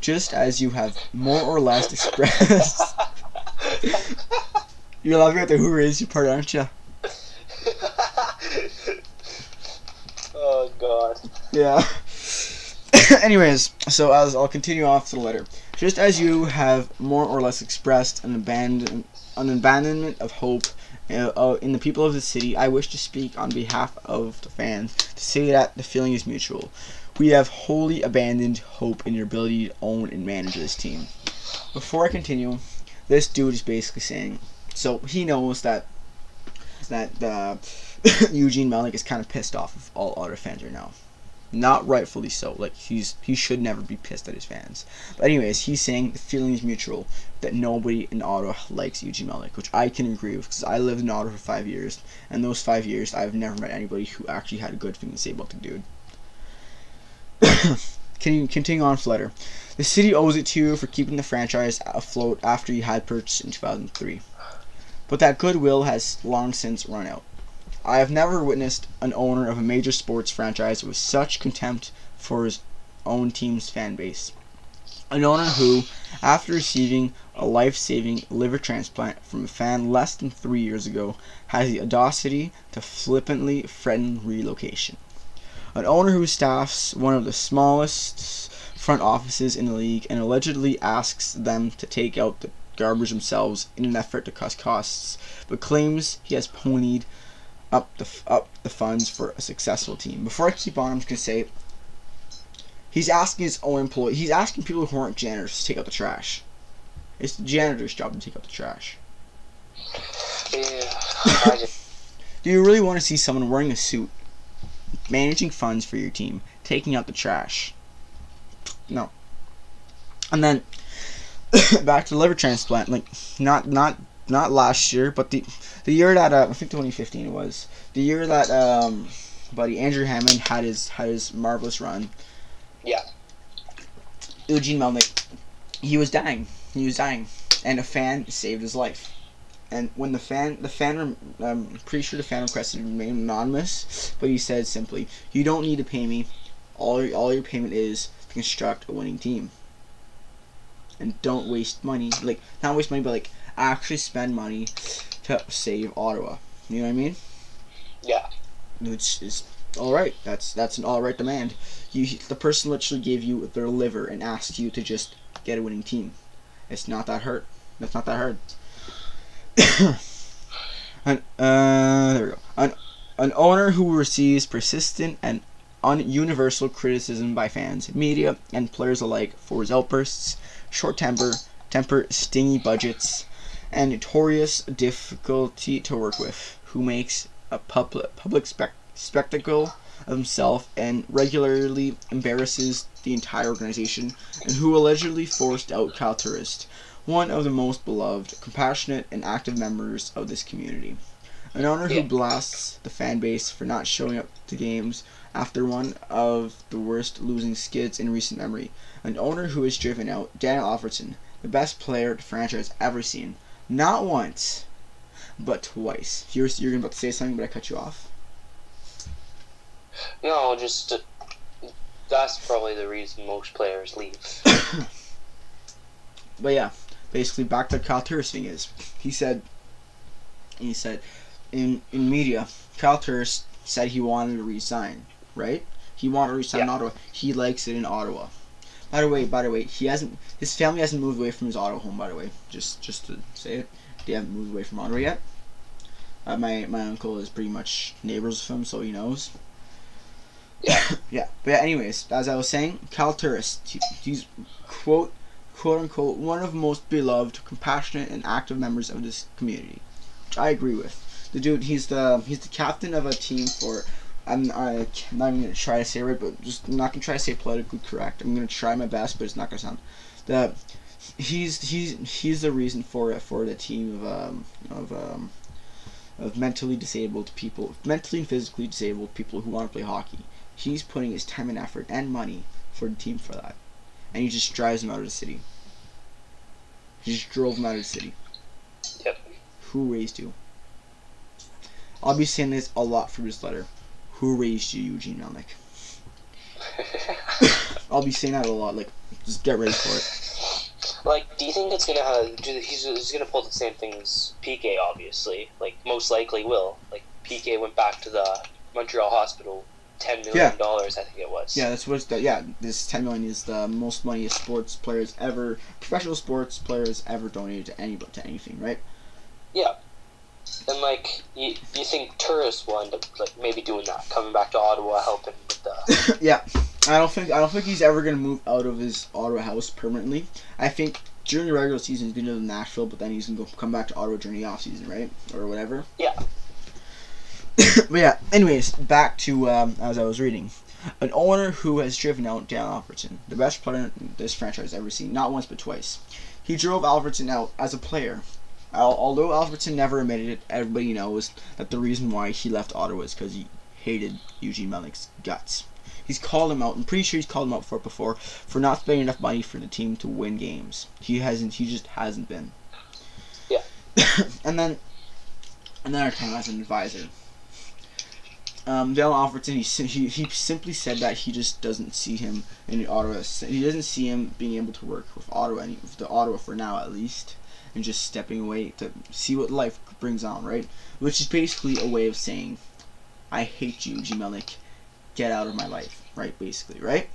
Just as you have more or less expressed... You're laughing at the who raised you part, aren't you? Oh, God. Yeah. Anyways, so I'll continue off to the letter. Just as you have more or less expressed an abandonment of hope in the people of the city, I wish to speak on behalf of the fans to say that the feeling is mutual. We have wholly abandoned hope in your ability to own and manage this team. Before I continue, this dude is basically saying, so he knows that Eugene Melnick is kind of pissed off of all other fans right now. Not rightfully so. Like, he should never be pissed at his fans. But anyways, he's saying the feeling is mutual, that nobody in Ottawa likes Eugene Melnick, which I can agree with, because I lived in Ottawa for 5 years, and those 5 years I've never met anybody who actually had a good thing to say about the dude. Can you continue on with the letter? The city owes it to you for keeping the franchise afloat after you had purchased in 2003. But that goodwill has long since run out. I have never witnessed an owner of a major sports franchise with such contempt for his own team's fan base. An owner who, after receiving a life-saving liver transplant from a fan less than 3 years ago, has the audacity to flippantly threaten relocation. An owner who staffs one of the smallest front offices in the league and allegedly asks them to take out the garbage themselves in an effort to cut costs, but claims he has ponied up the funds for a successful team. Before I keep on, I'm just going to say, he's asking his own employees, he's asking people who aren't janitors to take out the trash. It's the janitor's job to take out the trash. Yeah. Do you really want to see someone wearing a suit, managing funds for your team, taking out the trash? No. And then back to the liver transplant, like not last year, but the year that I think 2015 it was the year that buddy Andrew Hammond had his marvelous run. Yeah. Eugene Melnick, he was dying, and a fan saved his life. And when I'm pretty sure the fan requested to remain anonymous, but he said simply, "You don't need to pay me. All your payment is to construct a winning team. And don't waste money. Like, not waste money, but like actually spend money to save Ottawa." You know what I mean? Yeah. Which is all right. That's an all right demand. The person literally gave you their liver and asked you to just get a winning team. It's not that hard. That's not that hard. There we go. An owner who receives persistent and universal criticism by fans, media, and players alike for his outbursts, short temper, stingy budgets, and notorious difficulty to work with, who makes a public spectacle of himself and regularly embarrasses the entire organization, and who allegedly forced out Kyle Turris, one of the most beloved, compassionate, and active members of this community. An owner who blasts the fan base for not showing up to games after one of the worst losing skids in recent memory. An owner who has driven out Daniel Alfredson, the best player the franchise ever seen. Not once, but twice. You're about to say something, but I cut you off. No, just that's probably the reason most players leave. But yeah, basically back to Kyle Turris thing is, he said in media, Kyle Turris said he wanted to resign, right? He wanted to resign in Ottawa. He likes it in Ottawa. By the way, his family hasn't moved away from his Ottawa home, by the way. Just to say it. They haven't moved away from Ottawa yet. My uncle is pretty much neighbors with him, so he knows. Yeah. Yeah. But yeah, anyways, as I was saying, Kyle Turris, he's quote unquote one of the most beloved, compassionate, and active members of this community, which I agree with. The dude, he's the captain of a team for. I'm not even gonna try to say it right, but I'm not gonna try to say politically correct. I'm gonna try my best, but it's not gonna sound. He's the reason for the team of mentally disabled people, mentally and physically disabled people who want to play hockey. He's putting his time and effort and money for the team for that, and he just drives them out of the city. He just drove them out of the city. Yep. Who raised you? I'll be saying this a lot for this letter. Who raised you, Eugene Melnick? I'll be saying that a lot. Like, just get ready for it. Like, do you think it's gonna he's gonna pull the same thing as PK? Obviously, like most likely will. Like PK went back to the Montreal hospital, $10 million. I think it was. Yeah, that's what's this $10 million is the most money professional sports players ever donated to anything, right? Yeah. And like, you think Turris will end up like maybe doing that, coming back to Ottawa, helping with the. Yeah, I don't think he's ever gonna move out of his Ottawa house permanently. I think during the regular season he's gonna go to Nashville, but then he's gonna come back to Ottawa during the off season, right, or whatever. Yeah. But yeah, anyways, back to as I was reading, an owner who has driven out Dan Alfredson, the best player this franchise has ever seen, not once but twice. He drove Alfredson out as a player. Although Alfredson never admitted it, everybody knows that the reason why he left Ottawa is because he hated Eugene Melnick's guts. He's called him out. I'm pretty sure he's called him out before for not spending enough money for the team to win games. He just hasn't been. Yeah. And then another time as an advisor. Dale Alfredson, he simply said that he just doesn't see him in Ottawa. He doesn't see him being able to work with Ottawa for now at least. And just stepping away to see what life brings on, right? Which is basically a way of saying, I hate you, Eugene Melnick. Get out of my life, right? Basically, right?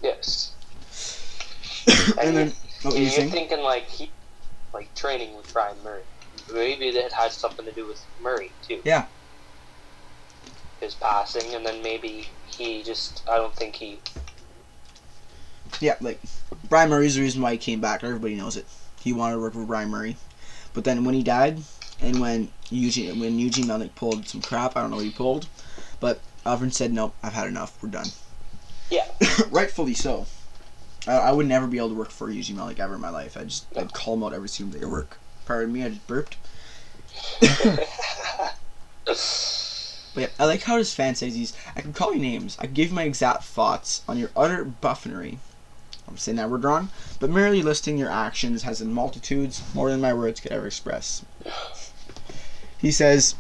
Yes. And then, you're thinking like training with Brian Murray. Maybe that had something to do with Murray too. Yeah. His passing, and then maybe I don't think he. Yeah, like Brian Murray's the reason why he came back. Everybody knows it. He wanted to work with Brian Murray, but then when he died, and when Eugene Melnick pulled some crap, I don't know what he pulled, but Alfred said, "Nope, I've had enough. We're done." Yeah. Rightfully so. I would never be able to work for Eugene Melnick ever in my life. I'd call him out every single day at work. Pardon me, I just burped. But yeah, I like how his fan says I can call you names. I give my exact thoughts on your utter buffoonery I'm saying that word wrong, but merely listing your actions has in multitudes more than my words could ever express. He says,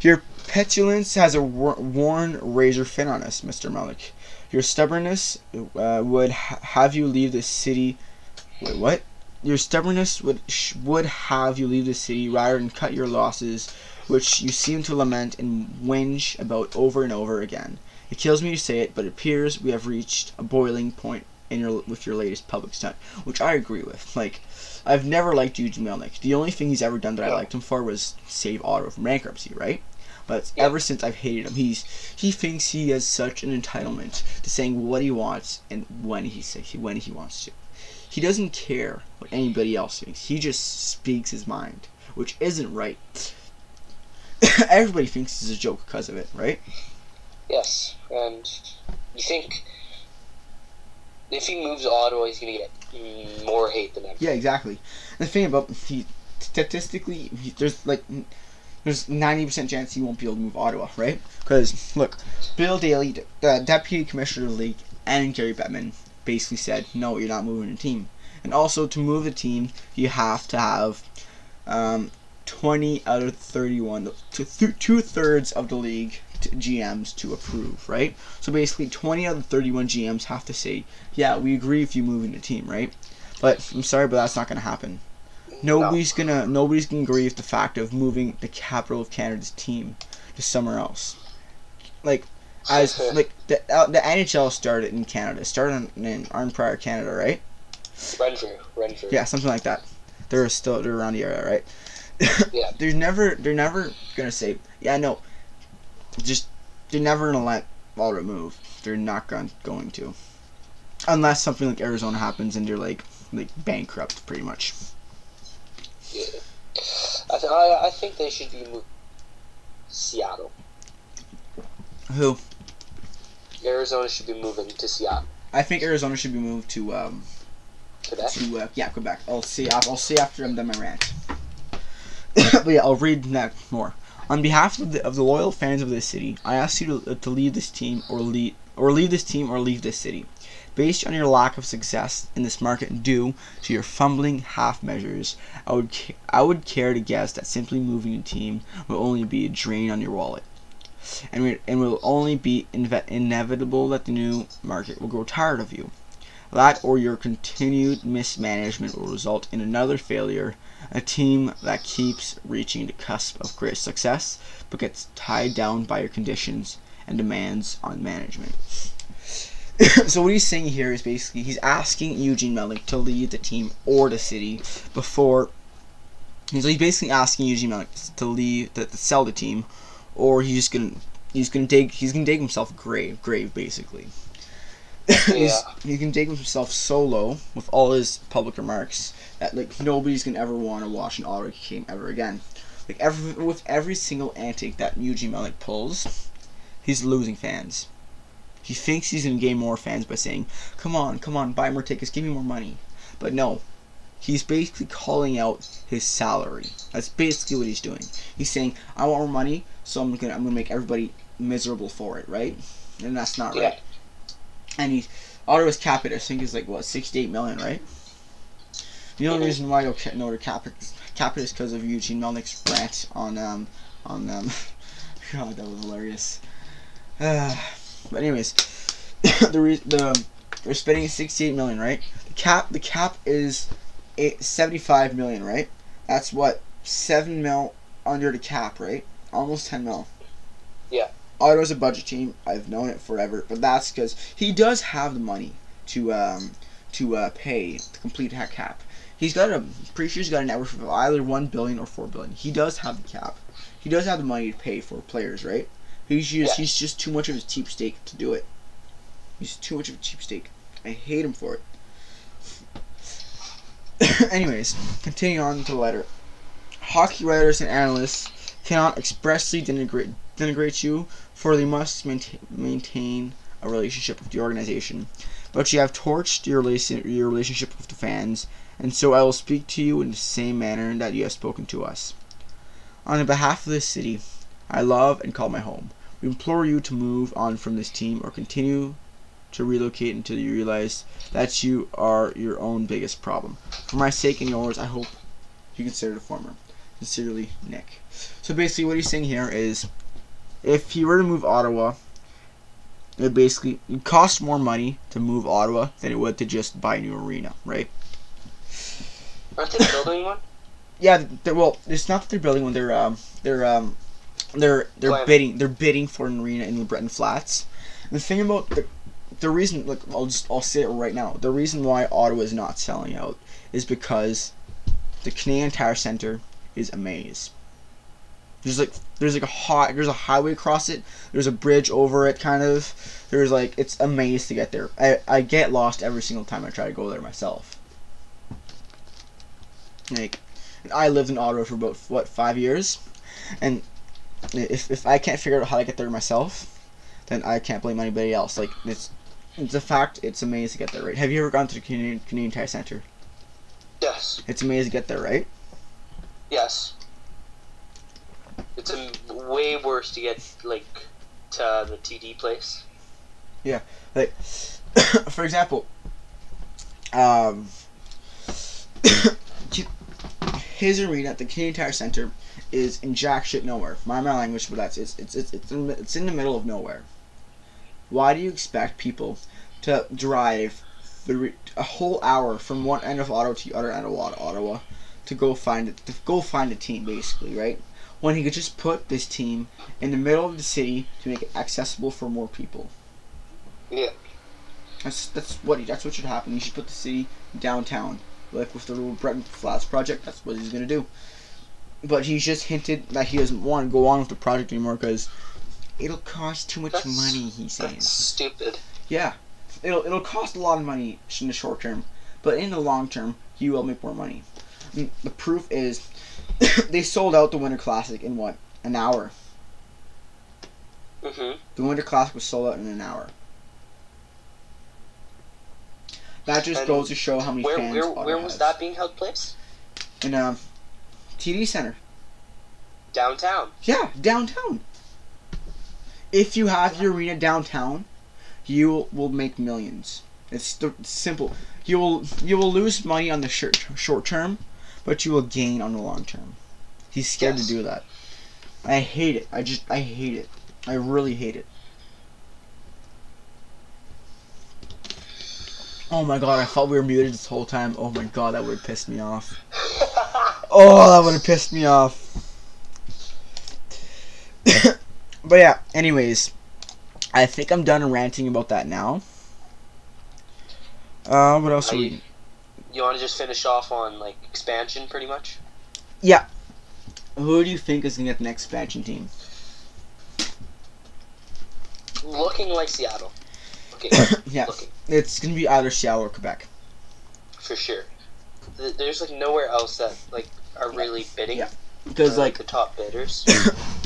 your petulance has a worn razor fin on us, Mr. Malik. Your stubbornness would have you leave the city. Wait, what? Your stubbornness would have you leave the city rather than cut your losses, which you seem to lament and whinge about over and over again. It kills me to say it, but it appears we have reached a boiling point with your latest public stunt, which I agree with. Like, I've never liked Eugene Melnick. The only thing he's ever done that I liked him for was save Ottawa from bankruptcy, right? But ever since I've hated him, he thinks he has such an entitlement to saying what he wants and when he wants to. He doesn't care what anybody else thinks. He just speaks his mind, which isn't right. Everybody thinks it's a joke because of it, right? Yes, and you think if he moves to Ottawa, he's going to get more hate than ever. Yeah, exactly. And the thing about statistically, there's 90% chance he won't be able to move Ottawa, right? Because look, Bill Daly, the deputy commissioner of the league, and Gary Bettman basically said, no, you're not moving the team. And also, to move the team, you have to have 20 out of 31, two-thirds of the league GMs to approve, right? So basically, 20 out of 31 GMs have to say, yeah, we agree if you move the team, right? But I'm sorry, but that's not going to happen. Nobody's gonna agree with the fact of moving the capital of Canada's team to somewhere else. The NHL started in Canada, started in Arnprior, Canada, right? Renfrew. Yeah, something like that. They're around the area, right? Yeah. They're never gonna say, yeah, no. They're never gonna let Ottawa move. They're not going to, unless something like Arizona happens and they're like bankrupt, pretty much. Yeah. I think they should be moved to Seattle. Who? Arizona should be moving to Seattle. I think Arizona should be moved to Quebec. Quebec. I'll see after I'm done my rant. But yeah, I'll read that more. On behalf of the loyal fans of this city, I ask you to leave this team or leave this city. Based on your lack of success in this market due to your fumbling half measures, I would care to guess that simply moving the team will only be a drain on your wallet, and will only be inevitable that the new market will grow tired of you. That or your continued mismanagement will result in another failure, a team that keeps reaching the cusp of great success but gets tied down by your conditions and demands on management. So what he's saying here is basically he's asking Eugene Melnick to lead the team or the city before. He's basically asking Eugene Melnick to sell the team, or he's gonna dig himself a grave basically. Yeah. He can dig himself so low with all his public remarks that nobody's gonna ever want to watch an Ottawa game ever again. With every single antic that Eugene Melnick pulls, he's losing fans. He thinks he's going to gain more fans by saying, come on, buy more tickets, give me more money. But no, he's basically calling out his salary. That's basically what he's doing. He's saying, I want more money, so I'm gonna make everybody miserable for it, right? And that's not right. And Ottawa's cap hit, I think, is 68 million, right? The only reason why I don't know the cap hit is because of Eugene Melnick's rant on God, that was hilarious. But anyways, they're spending 68 million, right? The cap is 75 million, right? That's what, 7 mil under the cap, right? Almost 10 mil. Yeah. Ottawa's a budget team. I've known it forever, but that's because he does have the money to pay to complete that cap. Pretty sure he's got a net worth of either 1 billion or 4 billion. He does have the cap. He does have the money to pay for players, right? He's just too much of a cheapskate to do it. He's too much of a cheapskate. I hate him for it. Anyways, continuing on to the letter. Hockey writers and analysts cannot expressly denigrate you, for they must maintain a relationship with the organization. But you have torched your relationship with the fans, and so I will speak to you in the same manner that you have spoken to us. On behalf of this city, I love and call my home. We implore you to move on from this team or continue to relocate until you realize that you are your own biggest problem. For my sake and yours, I hope you consider the former. Sincerely, Nick. So basically what he's saying here is, if he were to move Ottawa, it basically cost more money to move Ottawa than it would to just buy a new arena, right? Aren't they building one? Yeah, well, it's not that they're building one. They're bidding for an arena in the Breton Flats. The thing about the reason, like, I'll say it right now. The reason why Ottawa is not selling out is because the Canadian Tire Center is a maze. There's a highway across it. There's a bridge over it, kind of. It's a maze to get there. I get lost every single time I try to go there myself. Like, I lived in Ottawa for about 5 years, and if I can't figure out how to get there myself, then I can't blame anybody else. Like, it's a fact. It's a maze to get there, right? Have you ever gone to the Canadian Tire Center? Yes. It's a maze to get there, right? Yes. It's way worse to get, like, to the TD place. Yeah, like, for example, his arena at the Canadian Tire Center is in jack shit nowhere. Mind my language, but it's in the middle of nowhere. Why do you expect people to drive a whole hour from one end of Ottawa to the other end of Ottawa to go find a team, basically, right? When he could just put this team in the middle of the city to make it accessible for more people. Yeah. That's what should happen. You should put the city downtown, like with the little Breton Flats project. That's what he's gonna do. But he's just hinted that he doesn't want to go on with the project anymore because it'll cost too much money. He's saying. That's stupid. Yeah, it'll cost a lot of money in the short term, but in the long term, he will make more money. And the proof is, they sold out the Winter Classic in what, an hour? Mhm. The Winter Classic was sold out in an hour. That just goes to show how many fans Ottawa Where was has. that being held place? In TD Center. Downtown. Yeah, downtown. If you have your arena downtown, you will make millions. It's simple. You will lose money on the short term, but you will gain on the long term. He's scared to do that. I hate it. I hate it. I really hate it. Oh my god, I thought we were muted this whole time. Oh my god, that would have pissed me off. Oh, that would have pissed me off. But yeah, anyways, I think I'm done ranting about that now. What else? You want to just finish off on, like, expansion, pretty much? Yeah. Who do you think is gonna get the next expansion team? Looking like Seattle. Okay. Yeah. Looking. It's gonna be either Seattle or Quebec. For sure. There's, like, nowhere else that, like, are really bidding. Yeah. Because, like, the top bidders.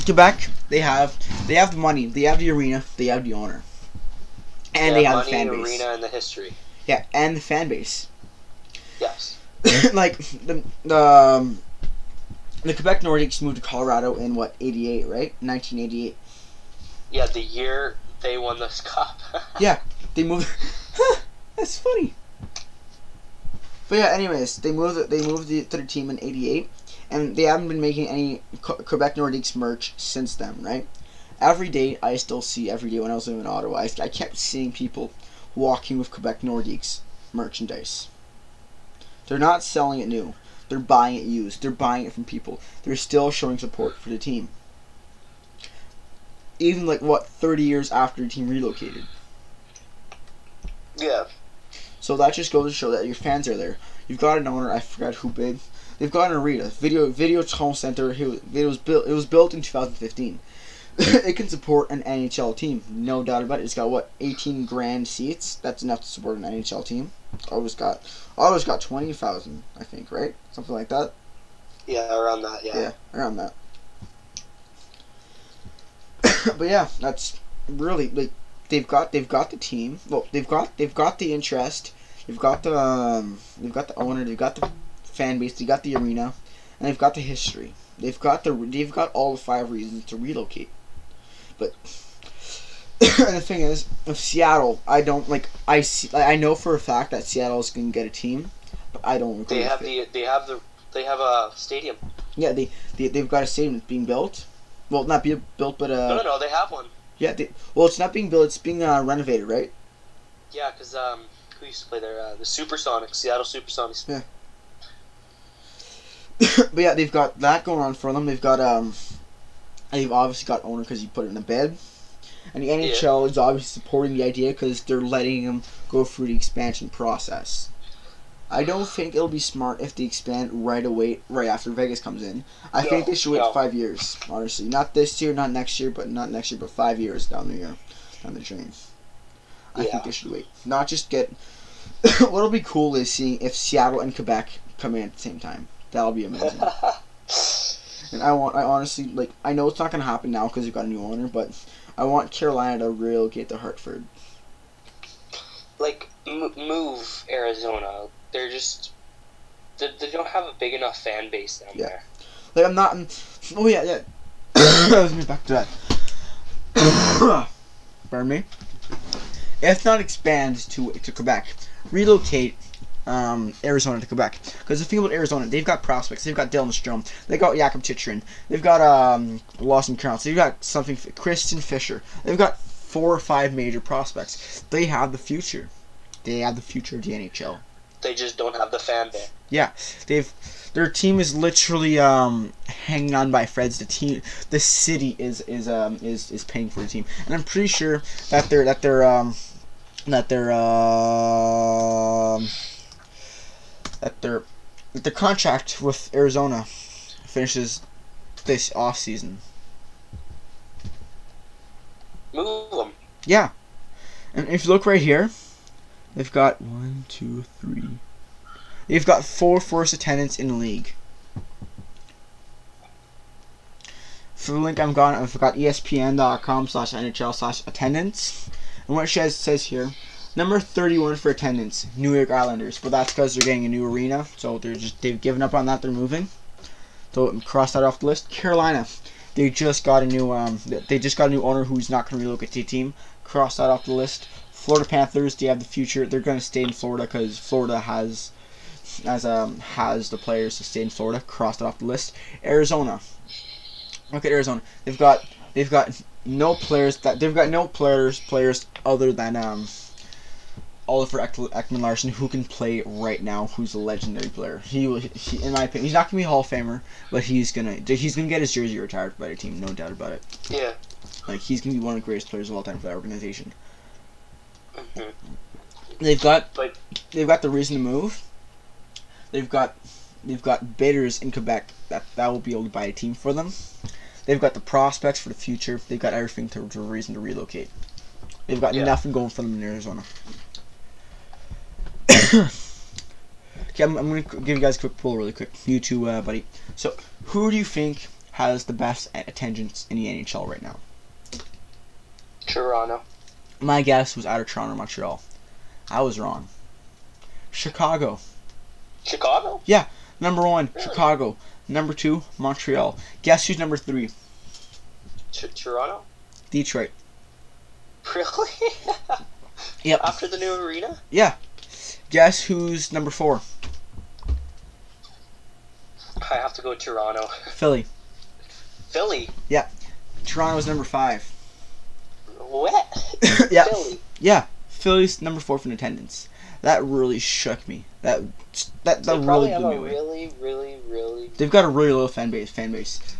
Quebec, they have the money, they have the arena, they have the owner, and they have the fan base. Money, arena, and the history. Yeah, and the fan base. Yes. Like the Quebec Nordiques moved to Colorado in what, 88, right? 1988. Yeah, the year they won this cup. Yeah, they moved. That's funny. But yeah, anyways, they moved to the team in 88. And they haven't been making any Quebec Nordiques merch since then, right? Every day when I was living in Ottawa, I kept seeing people walking with Quebec Nordiques merchandise. They're not selling it new. They're buying it used. They're buying it from people. They're still showing support for the team. Even, like, what, 30 years after the team relocated. Yeah. So that just goes to show that your fans are there. You've got an owner, I forgot who bid. They've got an arena, Videotron Center. It was built in 2015. It can support an NHL team, no doubt about it. It's got what, 18 grand seats. That's enough to support an NHL team. Ottawa's got 20,000, I think, right? Something like that. Yeah, around that. Yeah. Yeah, around that. But yeah, that's really, like, they've got the team. Well, they've got the interest. They've got the owner. They've got the fan base. They got the arena, and they've got the history. They've got all the 5 reasons to relocate. But And the thing is, if Seattle, I don't like. I know for a fact that Seattle is going to get a team, but I don't. They have a stadium. Yeah, they've got a stadium that's being built. Well, not being built, but No, they have one. Yeah, well, it's not being built; it's being renovated, right? Yeah, because who used to play there? The Supersonics, Seattle Supersonics. Yeah. But yeah, they've got that going on for them. They've got they've obviously got owner because he put it in a bed, and the NHL is obviously supporting the idea because they're letting them go through the expansion process. I don't think it'll be smart if they expand right away, right after Vegas comes in. I think they should wait 5 years, honestly. Not this year, not next year, but 5 years down the drain. I think they should wait. Not just get... What'll be cool is seeing if Seattle and Quebec come in at the same time. That'll be amazing. And I honestly, like, I know it's not going to happen now because you've got a new owner, but I want Carolina to relocate to Hartford. Like, move Arizona. They're just... They don't have a big enough fan base down there. Like, I'm not... Oh, yeah. Let me back to that. Pardon me? If not expand to Quebec, relocate Arizona to Quebec. Because the thing about Arizona, they've got prospects. They've got Dylan Strome. They've got Jakob Chichrin. They've got Lawson Krantz. They've got Kristen Fisher. They've got 4 or 5 major prospects. They have the future. They have the future of the NHL. They just don't have the fan there. Yeah, their team is literally hanging on by threads. The city is paying for the team, and I'm pretty sure that the contract with Arizona finishes this off season. Move them. Yeah, and if you look right here, they've got 1, 2, 3. They've got 4 first attendance in the league. For the link I've got ESPN.com/NHL/attendance. And what it says here, number 31 for attendance, New York Islanders. But that's because they're getting a new arena, so they've given up on that. They're moving. So cross that off the list. Carolina, they just got a new owner who's not going to relocate to the team. Cross that off the list. Florida Panthers, they have the future. They're going to stay in Florida because Florida has the players to stay in Florida. Cross that off the list. Arizona. Look at Arizona. They've got no players other than Oliver Ekman-Larsson, who can play right now, who's a legendary player. He in my opinion, he's not gonna be a Hall of Famer, but he's gonna get his jersey retired by the team, no doubt about it. Yeah. Like, he's gonna be one of the greatest players of all time for that organization. Mm-hmm. They've got the reason to move. They've got bidders in Quebec that will be able to buy a team for them. They've got the prospects for the future. They've got everything to a reason to relocate. They've got nothing going for them in Arizona. Okay, I'm going to give you guys a quick poll really quick. You too, buddy. So, who do you think has the best attendance in the NHL right now? Toronto. My guess was either Toronto or Montreal. I was wrong. Chicago. Chicago? Yeah. Number 1, really? Chicago. Number 2, Montreal. Guess who's number 3? Toronto? Detroit. Really? Yep. After the new arena? Yeah. Guess who's number 4? I have to go Toronto. Philly. Philly? Yeah. Toronto's number 5. What? Yeah. Philly? Yeah. Philly's number 4 in attendance. That really shook me. That really blew me away. Really. They've got a really low fan base.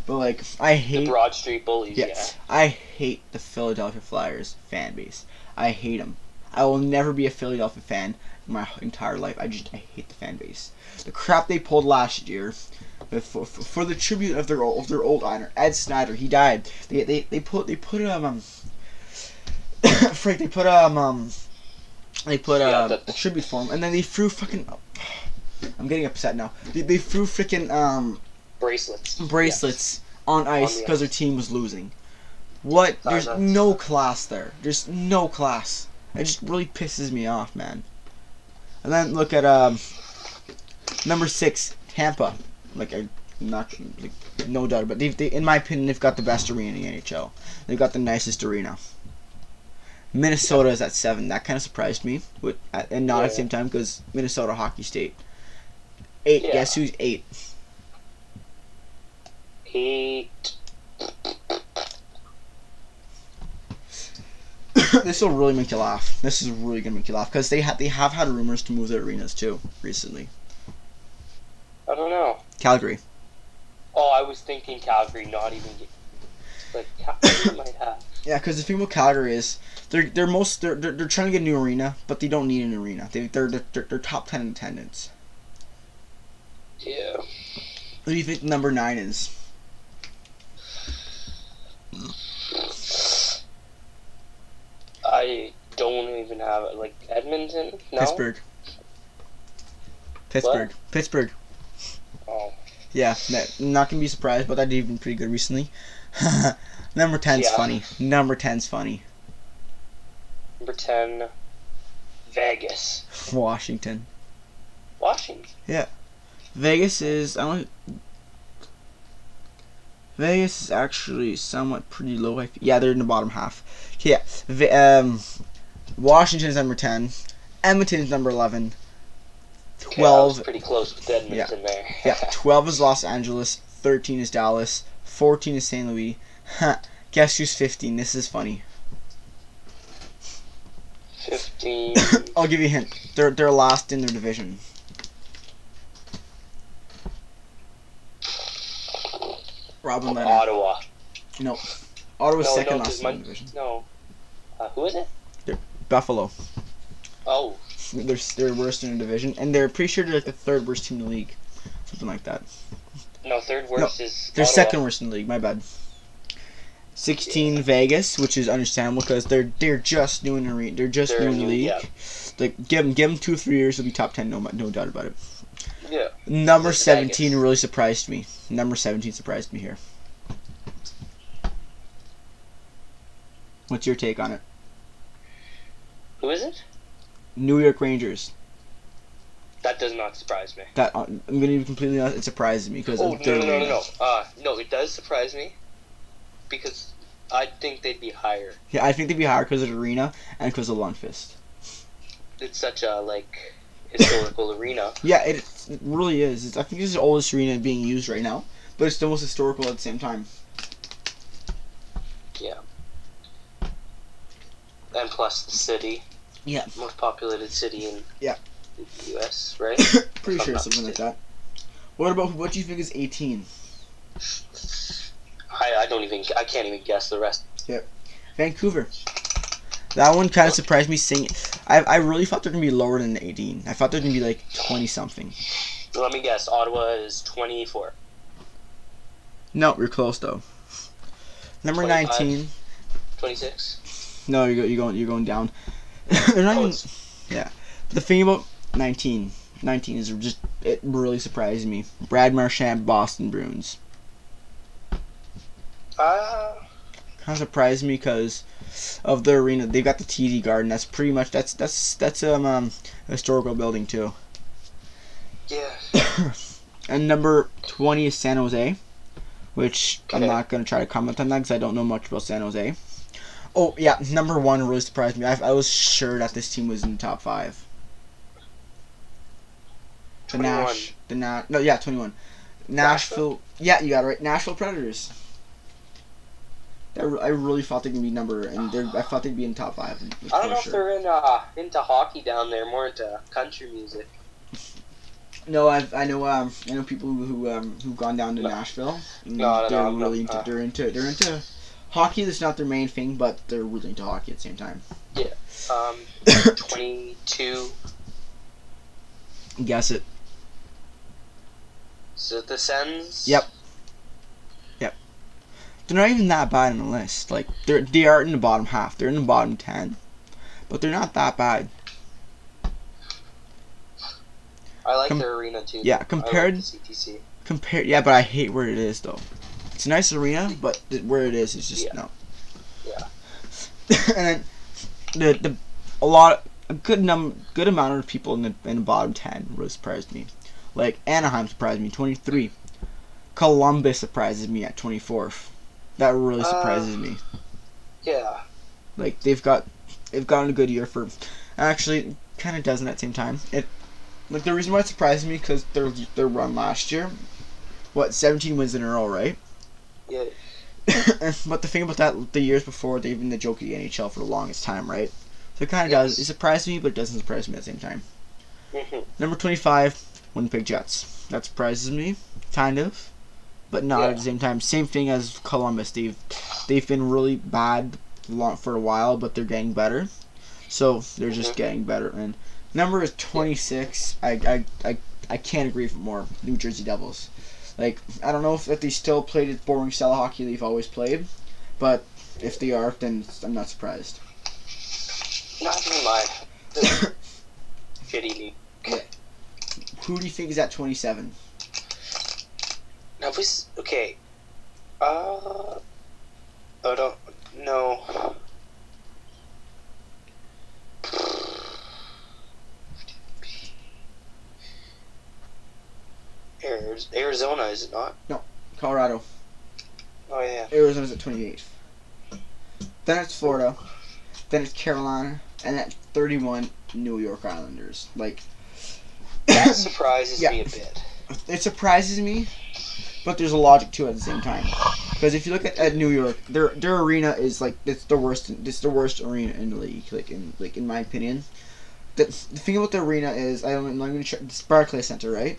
But like, I hate the Broad Street Bullies. Yeah. I hate the Philadelphia Flyers fan base. I hate them. I will never be a Philadelphia fan in my entire life. I hate the fan base. The crap they pulled last year for the tribute of their old owner, Ed Snyder. He died. They put a tribute for him, and then they threw fucking. I'm getting upset now. They threw freaking bracelets on ice because their team was losing. What? There's no class there. There's no class. It just really pisses me off, man. And then look at number 6, Tampa. No doubt, but they in my opinion, they've got the best arena in the NHL. They've got the nicest arena. Minnesota is at 7. That kind of surprised me, and not at the same time because Minnesota Hockey State. 8. Yeah. Guess who's 8? 8. This will really make you laugh. This is really gonna make you laugh because they have had rumors to move their arenas too recently. I don't know. Calgary. Oh, I was thinking Calgary, not even. Like Calgary might have. Yeah, because the thing about Calgary is they're trying to get a new arena, but they don't need an arena. They're top 10 in attendance. Yeah. What do you think number 9 is? I don't even have it. Like Edmonton? No? Pittsburgh. What? Pittsburgh. Oh. Yeah, not gonna be surprised, but that did even pretty good recently. Number 10's funny. Number 10's funny. Number 10, Vegas. Washington. Washington? Yeah. Vegas is Vegas is actually somewhat pretty low. Yeah, they're in the bottom half. Yeah. Washington is number 10. Edmonton is number 11. 12. Okay, pretty close with Edmonton there. Yeah. 12 is Los Angeles. 13 is Dallas. 14 is St. Louis. Guess who's 15? This is funny. 15. I'll give you a hint. They're last in their division. Robin Leonard. Ottawa. No. Ottawa's second last in the division. No. Who is it? They're Buffalo. Oh. They're worst in the division, and they're pretty sure they're like the 3rd worst team in the league, something like that. No, 3rd worst is. They're Ottawa. 2nd worst in the league. My bad. 16 Vegas, which is understandable because they're just new in the they're just new in the league. Yeah. Like give them 2-3 years, they'll be top 10, no doubt about it. Yeah. Number 17 Vegas. Really surprised me. Number 17 surprised me here. What's your take on it? Who is it? New York Rangers. That does not surprise me. That I'm gonna be completely honest. It surprises me because no, it does surprise me because I think they'd be higher. Yeah, I think they'd be higher because of the arena and because of Lundqvist. It's such a historical arena. Yeah, it really is. I think this is the oldest arena being used right now, but it's the most historical at the same time. Yeah. And plus the city. Yeah. Most populated city in the U.S., right? Pretty sure something like that. What do you think is 18? I can't even guess the rest. Yep. Vancouver. That one kind of surprised me seeing it. I really thought they're going to be lower than 18. I thought they're going to be like 20 something. Let me guess. Ottawa is 24. No, you're close though. Number 19. 26. No, you're going down. They're not even, yeah. But the thing about 19 is just it really surprised me. Brad Marchand, Boston Bruins. Kind of surprised me because of the arena. They've got the TD Garden. That's pretty much that's a historical building too. Yeah. And number 20 is San Jose, which I'm not gonna try to comment on that because I don't know much about San Jose. Oh yeah, number 1 really surprised me. I was sure that this team was in the top 5. 21. 21. Nashville. Yeah, you got it right. Nashville Predators. I really thought they'd be I thought they'd be in the top 5. I don't know if they're into hockey down there, more into country music. No, I know people who've gone down to Nashville. They're into hockey. That's not their main thing, but they're really into hockey at the same time. Yeah. 22. Guess it. Is it the Sens? Yep. They're not even that bad on the list. Like they are in the bottom half. They're in the bottom 10, but they're not that bad. I like their arena too. Yeah, compared. I like the CTC. Yeah, but I hate where it is though. It's a nice arena, but where it is just no. Yeah. And then a good amount of people in the bottom 10 really surprised me. Like Anaheim surprised me, 23. Columbus surprises me at 24th. That really surprises me. Yeah. Like they've got they've gotten a good year for. Actually, kind of doesn't at the same time. Like the reason why it surprises me because their run last year, 17 wins in a row, right? Yeah. But the thing about that, the years before, they've been the joke of the NHL for the longest time, right? So it kind of does. It surprises me, but it doesn't surprise me at the same time. Number 25, Winnipeg Jets. That surprises me, kind of, but not at the same time. Same thing as Columbus. They've been really bad for a while, but they're getting better. So they're just getting better. And number is 26. I can't agree with more. New Jersey Devils. Like, I don't know if they still play the boring style of hockey they've always played, but if they are, then I'm not surprised. Not in my shitty league. Yeah. Who do you think is at 27? Now, okay. I don't know. Arizona, is it not? No, Colorado. Oh, yeah. Arizona's at 28. Then it's Florida. Then it's Carolina. And at 31, New York Islanders. Like, that surprises me a bit. It surprises me, but there's a logic to it at the same time. Because if you look at New York, their arena is like it's the worst arena in the league. Like in my opinion, the thing about the arena is I'm going to check. It's Barclays Center, right?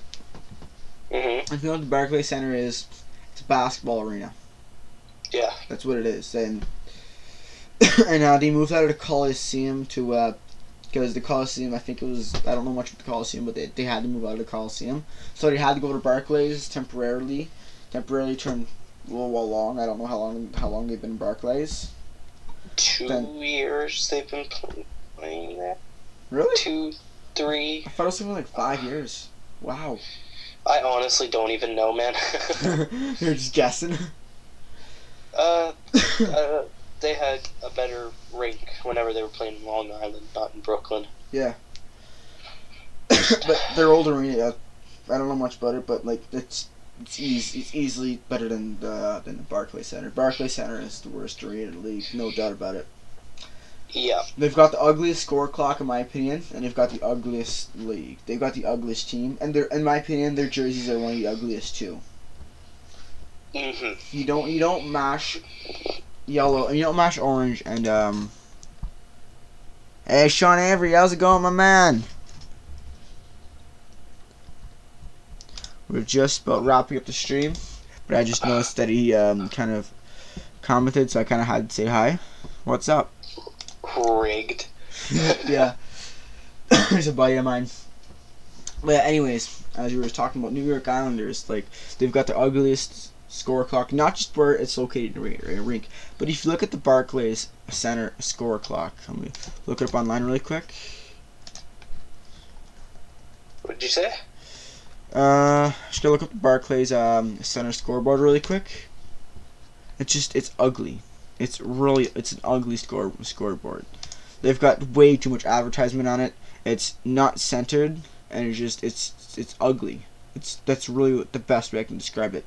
Mm-hmm. And you know what the Barclays Center is? It's a basketball arena. Yeah. That's what it is. And they moved out of the Coliseum to because the Coliseum, I think it was, I don't know much about the Coliseum, but they had to move out of the Coliseum, so they had to go to Barclays temporarily turn a little long. I don't know how long they've been in Barclays. 2 years they've been playing there. Really? 2, 3. I thought it was something like 5 years. Wow. I honestly don't even know, man. You're just guessing. They had a better rink whenever they were playing in Long Island, not in Brooklyn. Yeah. But their old arena, I don't know much about it, but like it's easily better than the Barclays Center. Barclays Center is the worst arena in the league, no doubt about it. Yeah. They've got the ugliest score clock, in my opinion, and they've got the ugliest league. They've got the ugliest team, and in my opinion, their jerseys are one of the ugliest too. Mhm. You don't mash yellow, and you don't mash orange, and Hey, Sean Avery, how's it going, my man? We're just about wrapping up the stream, but I just noticed that he kind of commented, so I kind of had to say hi. What's up? Rigged. Yeah. He's a buddy of mine. But yeah, anyways, as we were talking about New York Islanders, like, they've got the ugliest score clock, not just where it's located in a rink, but if you look at the Barclays Center score clock, let me look it up online really quick. What did you say? Just gonna look up the Barclays Center scoreboard really quick. It's ugly. It's an ugly scoreboard. They've got way too much advertisement on it. It's not centered, and it's ugly. That's really the best way I can describe it.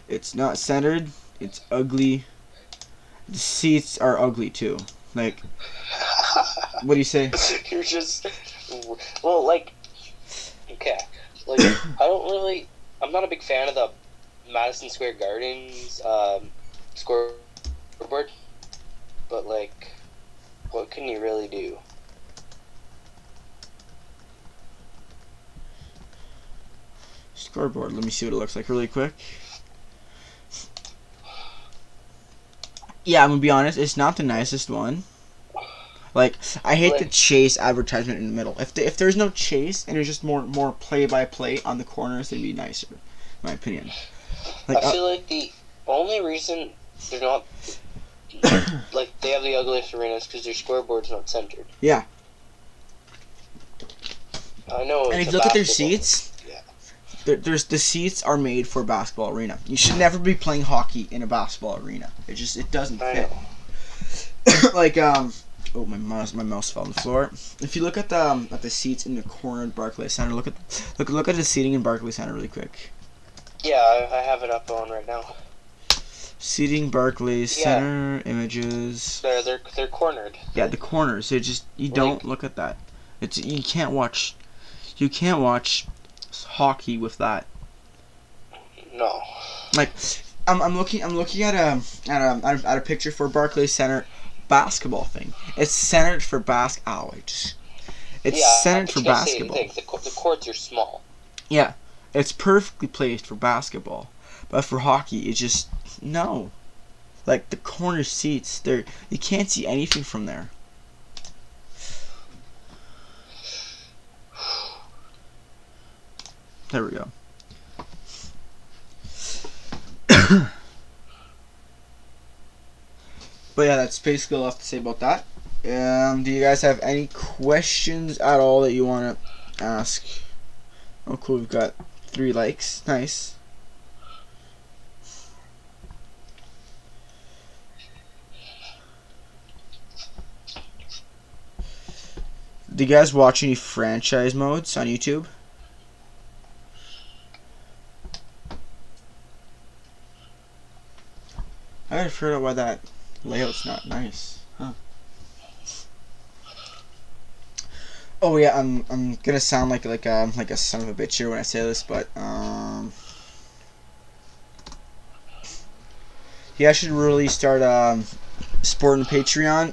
It's not centered. It's ugly. The seats are ugly too. Like, what do you say? You're just, well, like, okay, like, I'm not a big fan of the Madison Square Gardens scoreboard, but like, what can you really do? Scoreboard. Let me see what it looks like really quick. Yeah, I'm gonna be honest. It's not the nicest one. Like, I hate the chase advertisement in the middle. If there's no chase and there's just more play-by-play on the corners, it'd be nicer, in my opinion. Like, I feel like the only reason they're not like they have the ugliest arenas because their scoreboard's not centered. Yeah. I know. And if you look at their seats, the seats are made for a basketball arena. You should never be playing hockey in a basketball arena. It doesn't fit. Like oh, my mouse fell on the floor. If you look at the seats in the corner of Barclays Center, look at the seating in Barclays Center really quick. Yeah, I have it up on right now. Seating, Barclays, center, images. They're cornered. Yeah, the corners. It just you don't look at that. It's you can't watch hockey with that. No. Like I'm looking at a picture for Barclays Center basketball thing. It's centered for basketball. It's centered for basketball. The courts are small. Yeah, it's perfectly placed for basketball, but for hockey, it's just no. Like the corner seats, you can't see anything from there. There we go. But yeah, that's basically all I have to say about that. Do you guys have any questions at all that you want to ask? Oh, cool. We've got 3 likes. Nice. Do you guys watch any franchise modes on YouTube? I gotta figure out why that layout's not nice. Huh. Oh yeah, I'm gonna sound like a son of a bitch here when I say this, but yeah, I should really start supporting Patreon.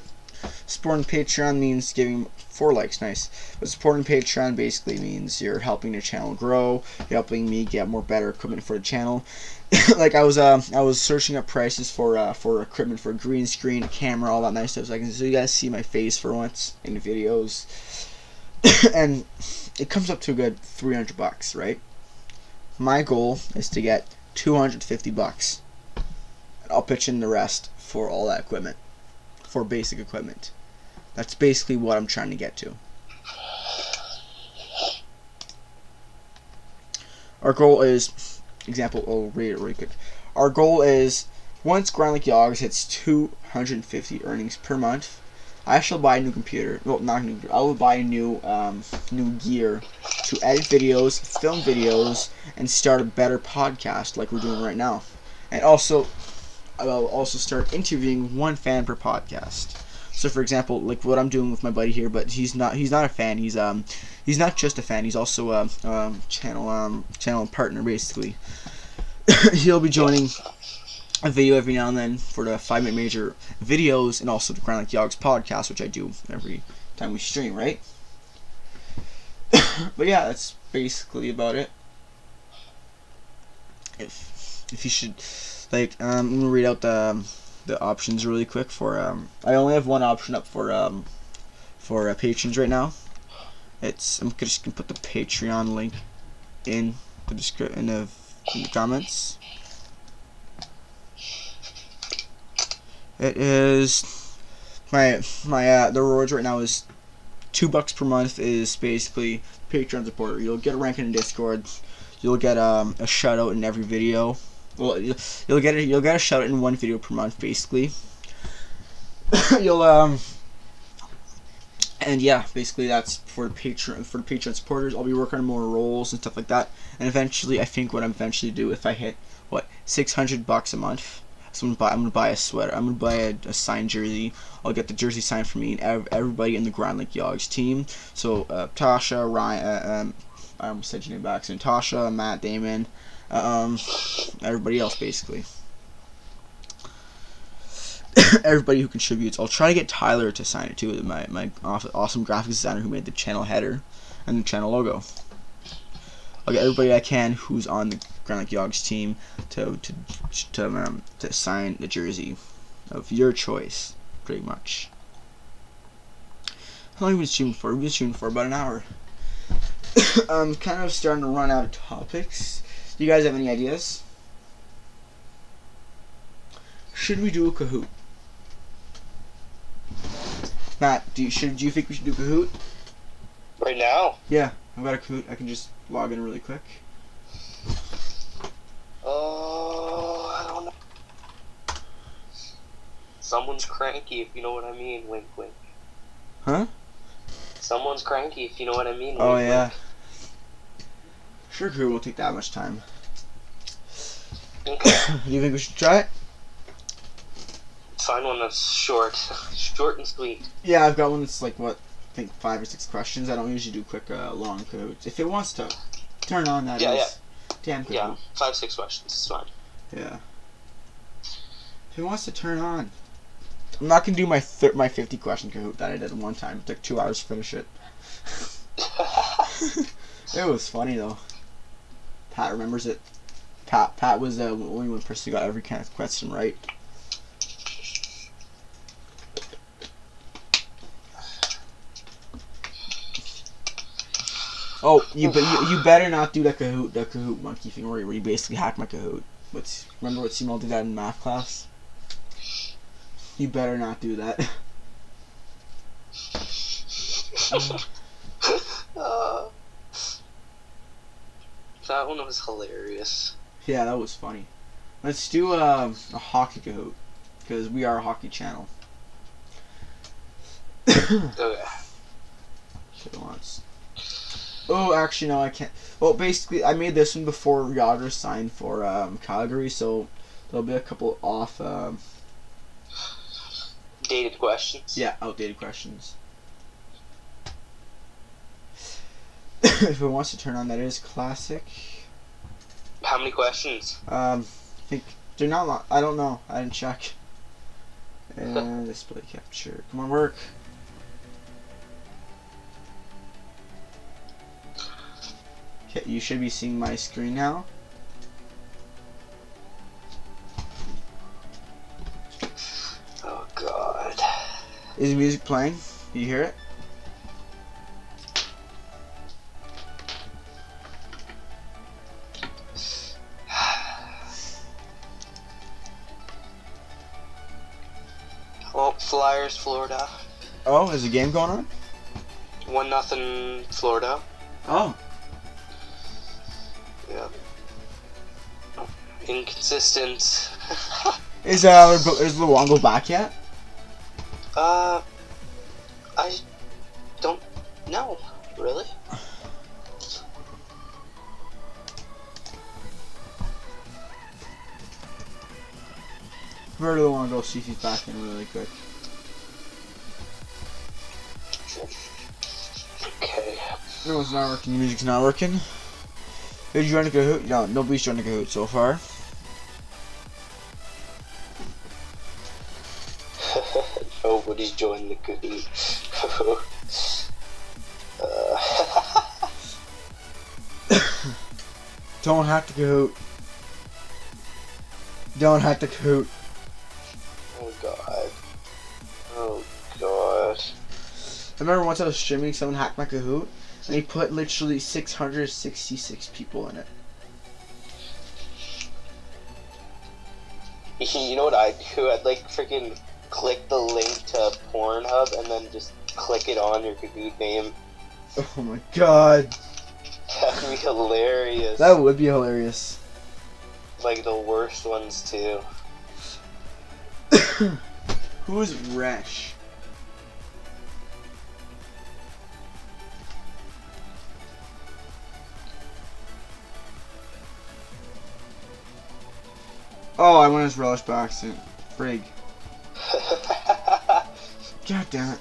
Supporting Patreon means giving 4 likes, nice. But supporting Patreon basically means you're helping the channel grow. You're helping me get more better equipment for the channel. Like I was searching up prices for equipment for a green screen, a camera, all that nice stuff, so you guys see my face for once in the videos. And it comes up to a good $300, right? My goal is to get $250. And I'll pitch in the rest for all that equipment, for basic equipment. That's basically what I'm trying to get to. Our goal is, example, I'll read it really quick. Our goal is, once GrindLikeJags hits 250 earnings per month, I shall buy a new computer. Well, not a new computer. I will buy a new gear to edit videos, film videos, and start a better podcast like we're doing right now. And also, I will also start interviewing 1 fan per podcast. So, for example, like what I'm doing with my buddy here, but he's not a fan. He's not just a fan. He's also a channel partner basically. He'll be joining a video every now and then for the 5-minute major videos, and also the GrindLikeJags podcast, which I do every time we stream, right? But yeah, that's basically about it. If you should, like, I'm gonna read out the options really quick for I only have 1 option up for patrons right now. I'm just gonna put the Patreon link in the description in the comments. It is the rewards right now is $2 per month is basically Patreon supporter. You'll get a rank in Discord. You'll get a shout out in every video. Well, you'll get a shout out in 1 video per month basically. You'll and yeah, basically that's for the Patreon supporters. I'll be working on more roles and stuff like that. And eventually, I think what I'm eventually do if I hit $600 a month. So I'm gonna buy a sweater. I'm gonna buy a signed jersey. I'll get the jersey signed for me and everybody in the GrindLikeJags team. So Tasha, Ryan, I almost said your name by accident. Tasha, Matt, Damon, everybody else basically. Everybody who contributes. I'll try to get Tyler to sign it too. My awesome graphics designer who made the channel header and the channel logo. I'll get everybody I can who's on the GrindLikeJags team to sign the jersey of your choice, pretty much. How long have we been shooting for? We've been shooting for about an hour. I'm kind of starting to run out of topics. Do you guys have any ideas? Should we do a Kahoot? Matt, do you think we should do Kahoot? Right now? Yeah, I've got a Kahoot. I can just log in really quick. I don't know. Someone's cranky, if you know what I mean. Wink, wink. Huh? Someone's cranky, if you know what I mean. Oh, wink, yeah. wink. Sure, Kahoot won't take that much time. Okay. Do you think we should try it? Find one that's short. Short and sweet. Yeah, I've got one that's like, what, I think 5 or 6 questions. I don't usually do quick, long Kahoots. If it wants to turn on, that is. Damn Kahoot. Yeah, 5, 6 questions. It's fine. Yeah. If it wants to turn on. I'm not going to do my 50 question Kahoot that I did one time. It took 2 hours to finish it. It was funny, though. Pat remembers it. Pat was the only one person who got every kind of question right. Oh, you better not do the Kahoot monkey thing where you basically hack my Kahoot. Remember what Simone did that in math class? You better not do that. That one was hilarious. Yeah, that was funny. Let's do a hockey Kahoot, because we are a hockey channel. Okay. Oh, actually, no, I can't. Well, basically, I made this one before Yager signed for Calgary, so there'll be a couple off. Dated questions? Yeah, outdated questions. If it wants to turn on, that is classic. How many questions? I think they're not long. I don't know. I didn't check. And display capture. Come on, work. Okay, you should be seeing my screen now. Oh God. Is music playing? Do you hear it? Well, Flyers, Florida. Oh, is a game going on? 1-0 Florida. Oh. Yeah. Inconsistent. Is Luongo back yet? I don't know, really. I really want to go see if he's back in really quick. Okay. No, it's not working. The music's not working. Did you join a Kahoot? No, nobody's joined a Kahoot so far. Nobody's joined the Kahoot. Don't hack the Kahoot. Don't hack the Kahoot. Oh God. Oh God. I remember once I was streaming, someone hacked my Kahoot, and he put literally 666 people in it. You know what I'd do? I'd like freaking click the link to Pornhub and then just click it on your Kahoot name. Oh my God. That'd be hilarious. That would be hilarious. Like the worst ones too. Who is Resh? Oh, I went as Relish by accident. Frig. God damn it.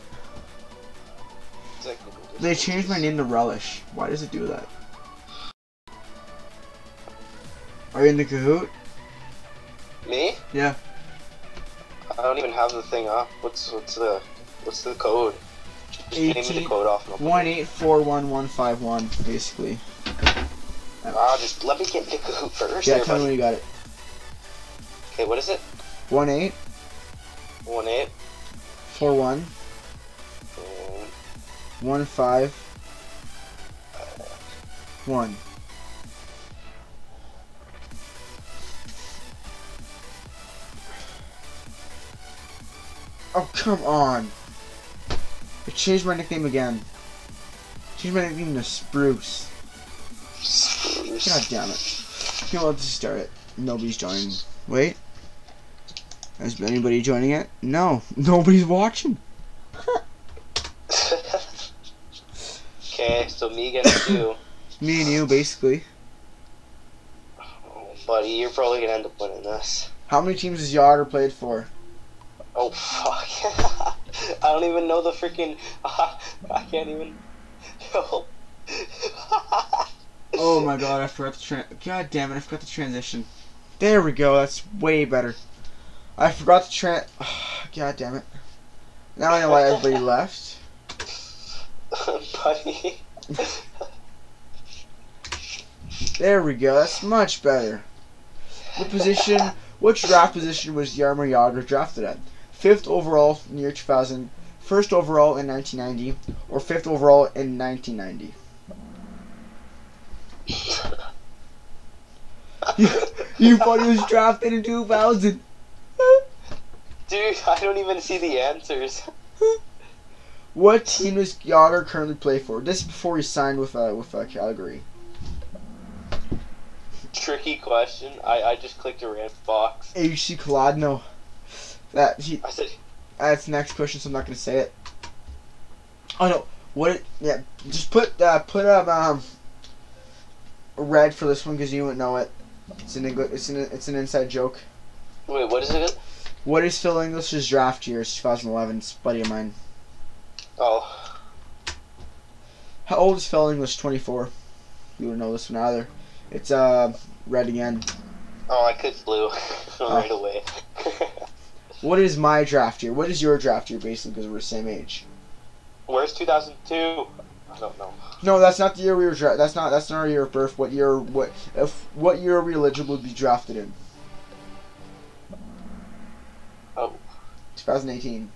They changed my name to Relish. Why does it do that? Are you in the Kahoot? Me? Yeah. I don't even have the thing up. What's the code? Just name me the code off. 1841151, basically. Just let me get the Kahoot first. Yeah, tell me when you got it. Okay, what is it? 18. 18. 41. 151. Oh, come on. I changed my nickname again. Changed my nickname to Spruce. God damn it. Okay, well, let's just start it. Nobody's joining. Wait. Is anybody joining it? No. Nobody's watching. Okay, so me against you. Me and you, basically. Oh, buddy, you're probably gonna end up winning this. How many teams has Yager played for? Oh fuck! I don't even know the freaking. I can't even. No. Oh my god! I forgot the God damn it! I forgot the transition. There we go. That's way better. I forgot the God damn it! Now I know why everybody left. Buddy. There we go. That's much better. Which draft position was Jaromir Jagr drafted at? 5th overall in the year 2000, 1st overall in 1990, or 5th overall in 1990? You thought he was drafted in 2000. Dude, I don't even see the answers. What team does Jagr currently play for? This is before he signed with Calgary. Tricky question. I just clicked a random box. HC Kladno. I said. That's the next question, so I'm not gonna say it. Oh no. What? Yeah. Just put red for this one because you wouldn't know it. It's an inside joke. Wait, what is it? What is Phil English's draft year? It's 2011. It's a buddy of mine. Oh. How old is Phil English? 24. You wouldn't know this one either. It's red again. Oh, I clicked blue right away. What is my draft year? What is your draft year, basically, because we're the same age? Where's 2002? I don't know. No, that's not the year we were drafted. That's not our year of birth. What year are we eligible to be drafted in? Oh. 2018.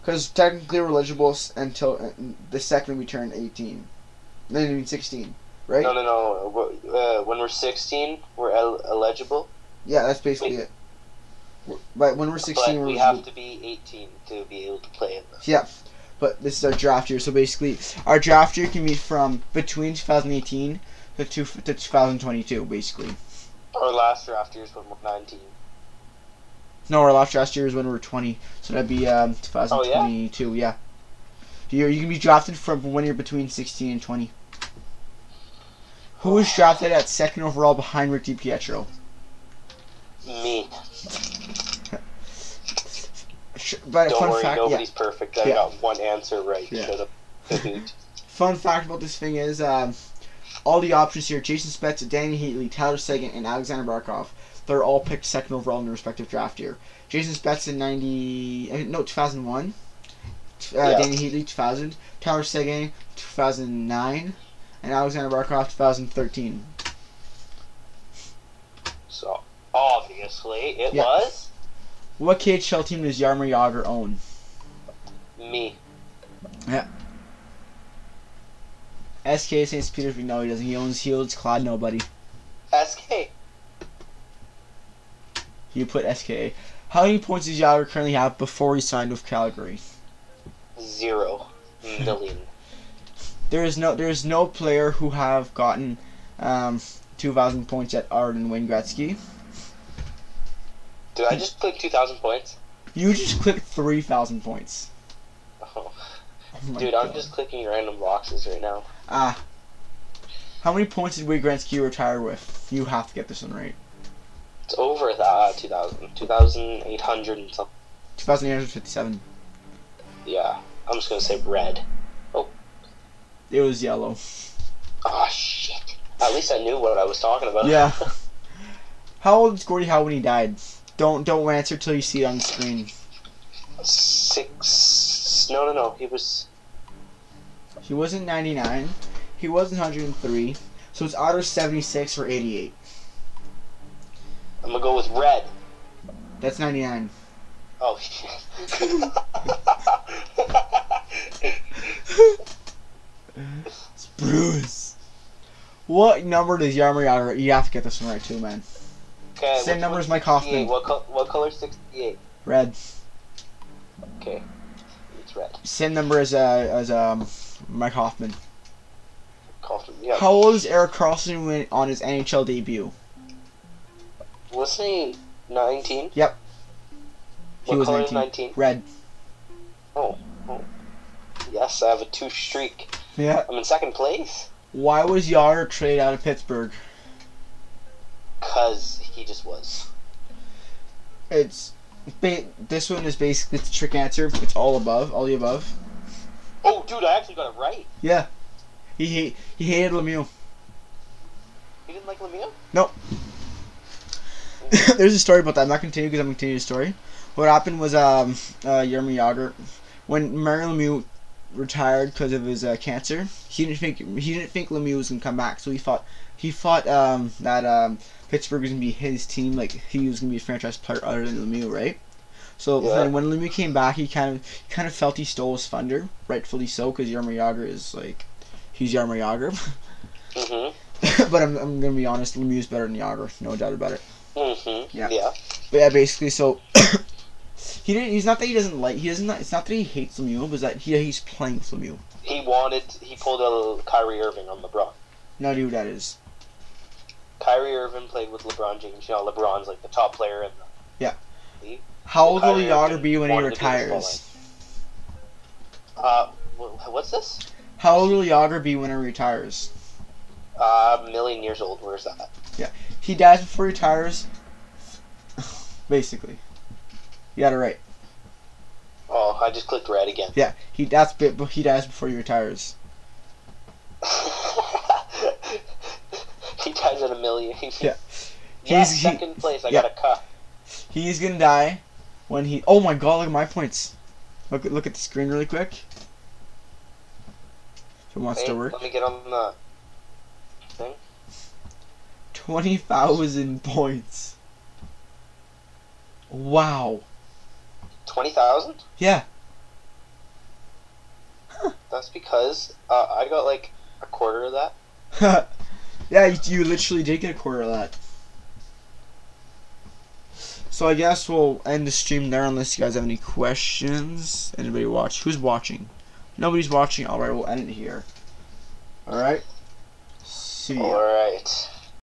Because technically we're eligible until the second we turn 18. No, I mean 16, right? No. When we're 16, we're eligible. Yeah, that's basically it. But when we're 16, but we have to be 18 to be able to play it. Yeah, but this is our draft year. So basically, our draft year can be from between 2018 to 2022, basically. Our last draft year is when we're 19. No, our last draft year is when we were 20. So that'd be 2022. Oh, yeah. You can be drafted from when you're between 16 and 20. Who was drafted at 2nd overall behind Rick DiPietro? Me. But don't worry, nobody's perfect. I got one answer right. Yeah. Shut up. Fun fact about this thing is, all the options here: Jason Spezza, Danny Heatley, Tyler Seguin, and Alexander Barkov. They're all picked 2nd overall in their respective draft year. Jason Spezza 2001. Danny Heatley 2000. Tyler Seguin 2009, and Alexander Barkov 2013. So obviously it was. What KHL team does Jaromir Jagr own? Me. Yeah. SK St. Petersburg. No, he doesn't. He owns Clyde. Nobody. SK. You put SK. How many points does Jagr currently have before he signed with Calgary? 0 million. There is no player who have gotten 2,000 points yet other than Wayne Gretzky. Did I just click 2,000 points? You just clicked 3,000 points. Oh dude, God. I'm just clicking random boxes right now. How many points did Wayne Gretzky retire with? You have to get this one right. It's over 2,000. 2,800 and something. 2,857. Yeah, I'm just gonna say red. Oh. It was yellow. Oh shit. At least I knew what I was talking about. Yeah. How old was Gordie Howe when he died? Don't answer till you see it on the screen. 6. No. He wasn't 99. He wasn't 103. So it's either 76 or 88. I'm gonna go with red. That's 99. Oh shit. It's Bruce. What number does Jaromir Jagr? You have to get this one right too, man. Okay. Same number as Mike Hoffman. What color is 68? Red. Okay. It's red. Same number as Mike Hoffman. Hoffman, yeah. How old is Erik Karlsson on his NHL debut? Wasn't he 19? Yep. What color is 19? Red. Oh. Yes, I have a 2 streak. Yeah. I'm in 2nd place. Why was Jagr traded out of Pittsburgh? 'Cause he just was. It's This one is basically the trick answer. It's all the above. Oh, dude, I actually got it right. Yeah. He hated Lemieux. He didn't like Lemieux? Nope. There's a story about that. I'm not continue because I'm going to continue the story. What happened was Emery Yager, when Mario Lemieux retired because of his cancer, he didn't think Lemieux was going to come back. So he thought that Pittsburgh was going to be his team, like he was going to be a franchise player other than Lemieux, right? So when Lemieux came back, he kind of felt he stole his thunder, rightfully so, because Emery Yager is like, he's Emery Yager. But I'm going to be honest, Lemieux is better than Yager, no doubt about it. Yeah. But yeah, basically, so he's not that he doesn't like. It's not that he hates Lemieux, but that he's playing with Lemieux. He pulled a Kyrie Irving on LeBron. No idea who that is. Kyrie Irving played with LeBron James. You know, LeBron's like the top player in the league. How old will Yager be when he retires? What's this? How old will Yager be when he retires? A million years old. Where's that? Yeah, he dies before he retires. Basically, you got it right. Oh, I just clicked red again. Yeah, he dies before he retires. He dies at a million. Yeah. Second place. I got a cup. He's gonna die when he. Oh my God! Look at my points. Look at the screen really quick. If it wants to work. Let me get on the thing. 20,000 points. Wow. 20,000? Yeah. That's because I got like a quarter of that. Yeah, you literally did get a quarter of that. So I guess we'll end the stream there unless you guys have any questions. Anybody watch? Who's watching? Nobody's watching. Alright, we'll end it here. Alright? See ya. Alright.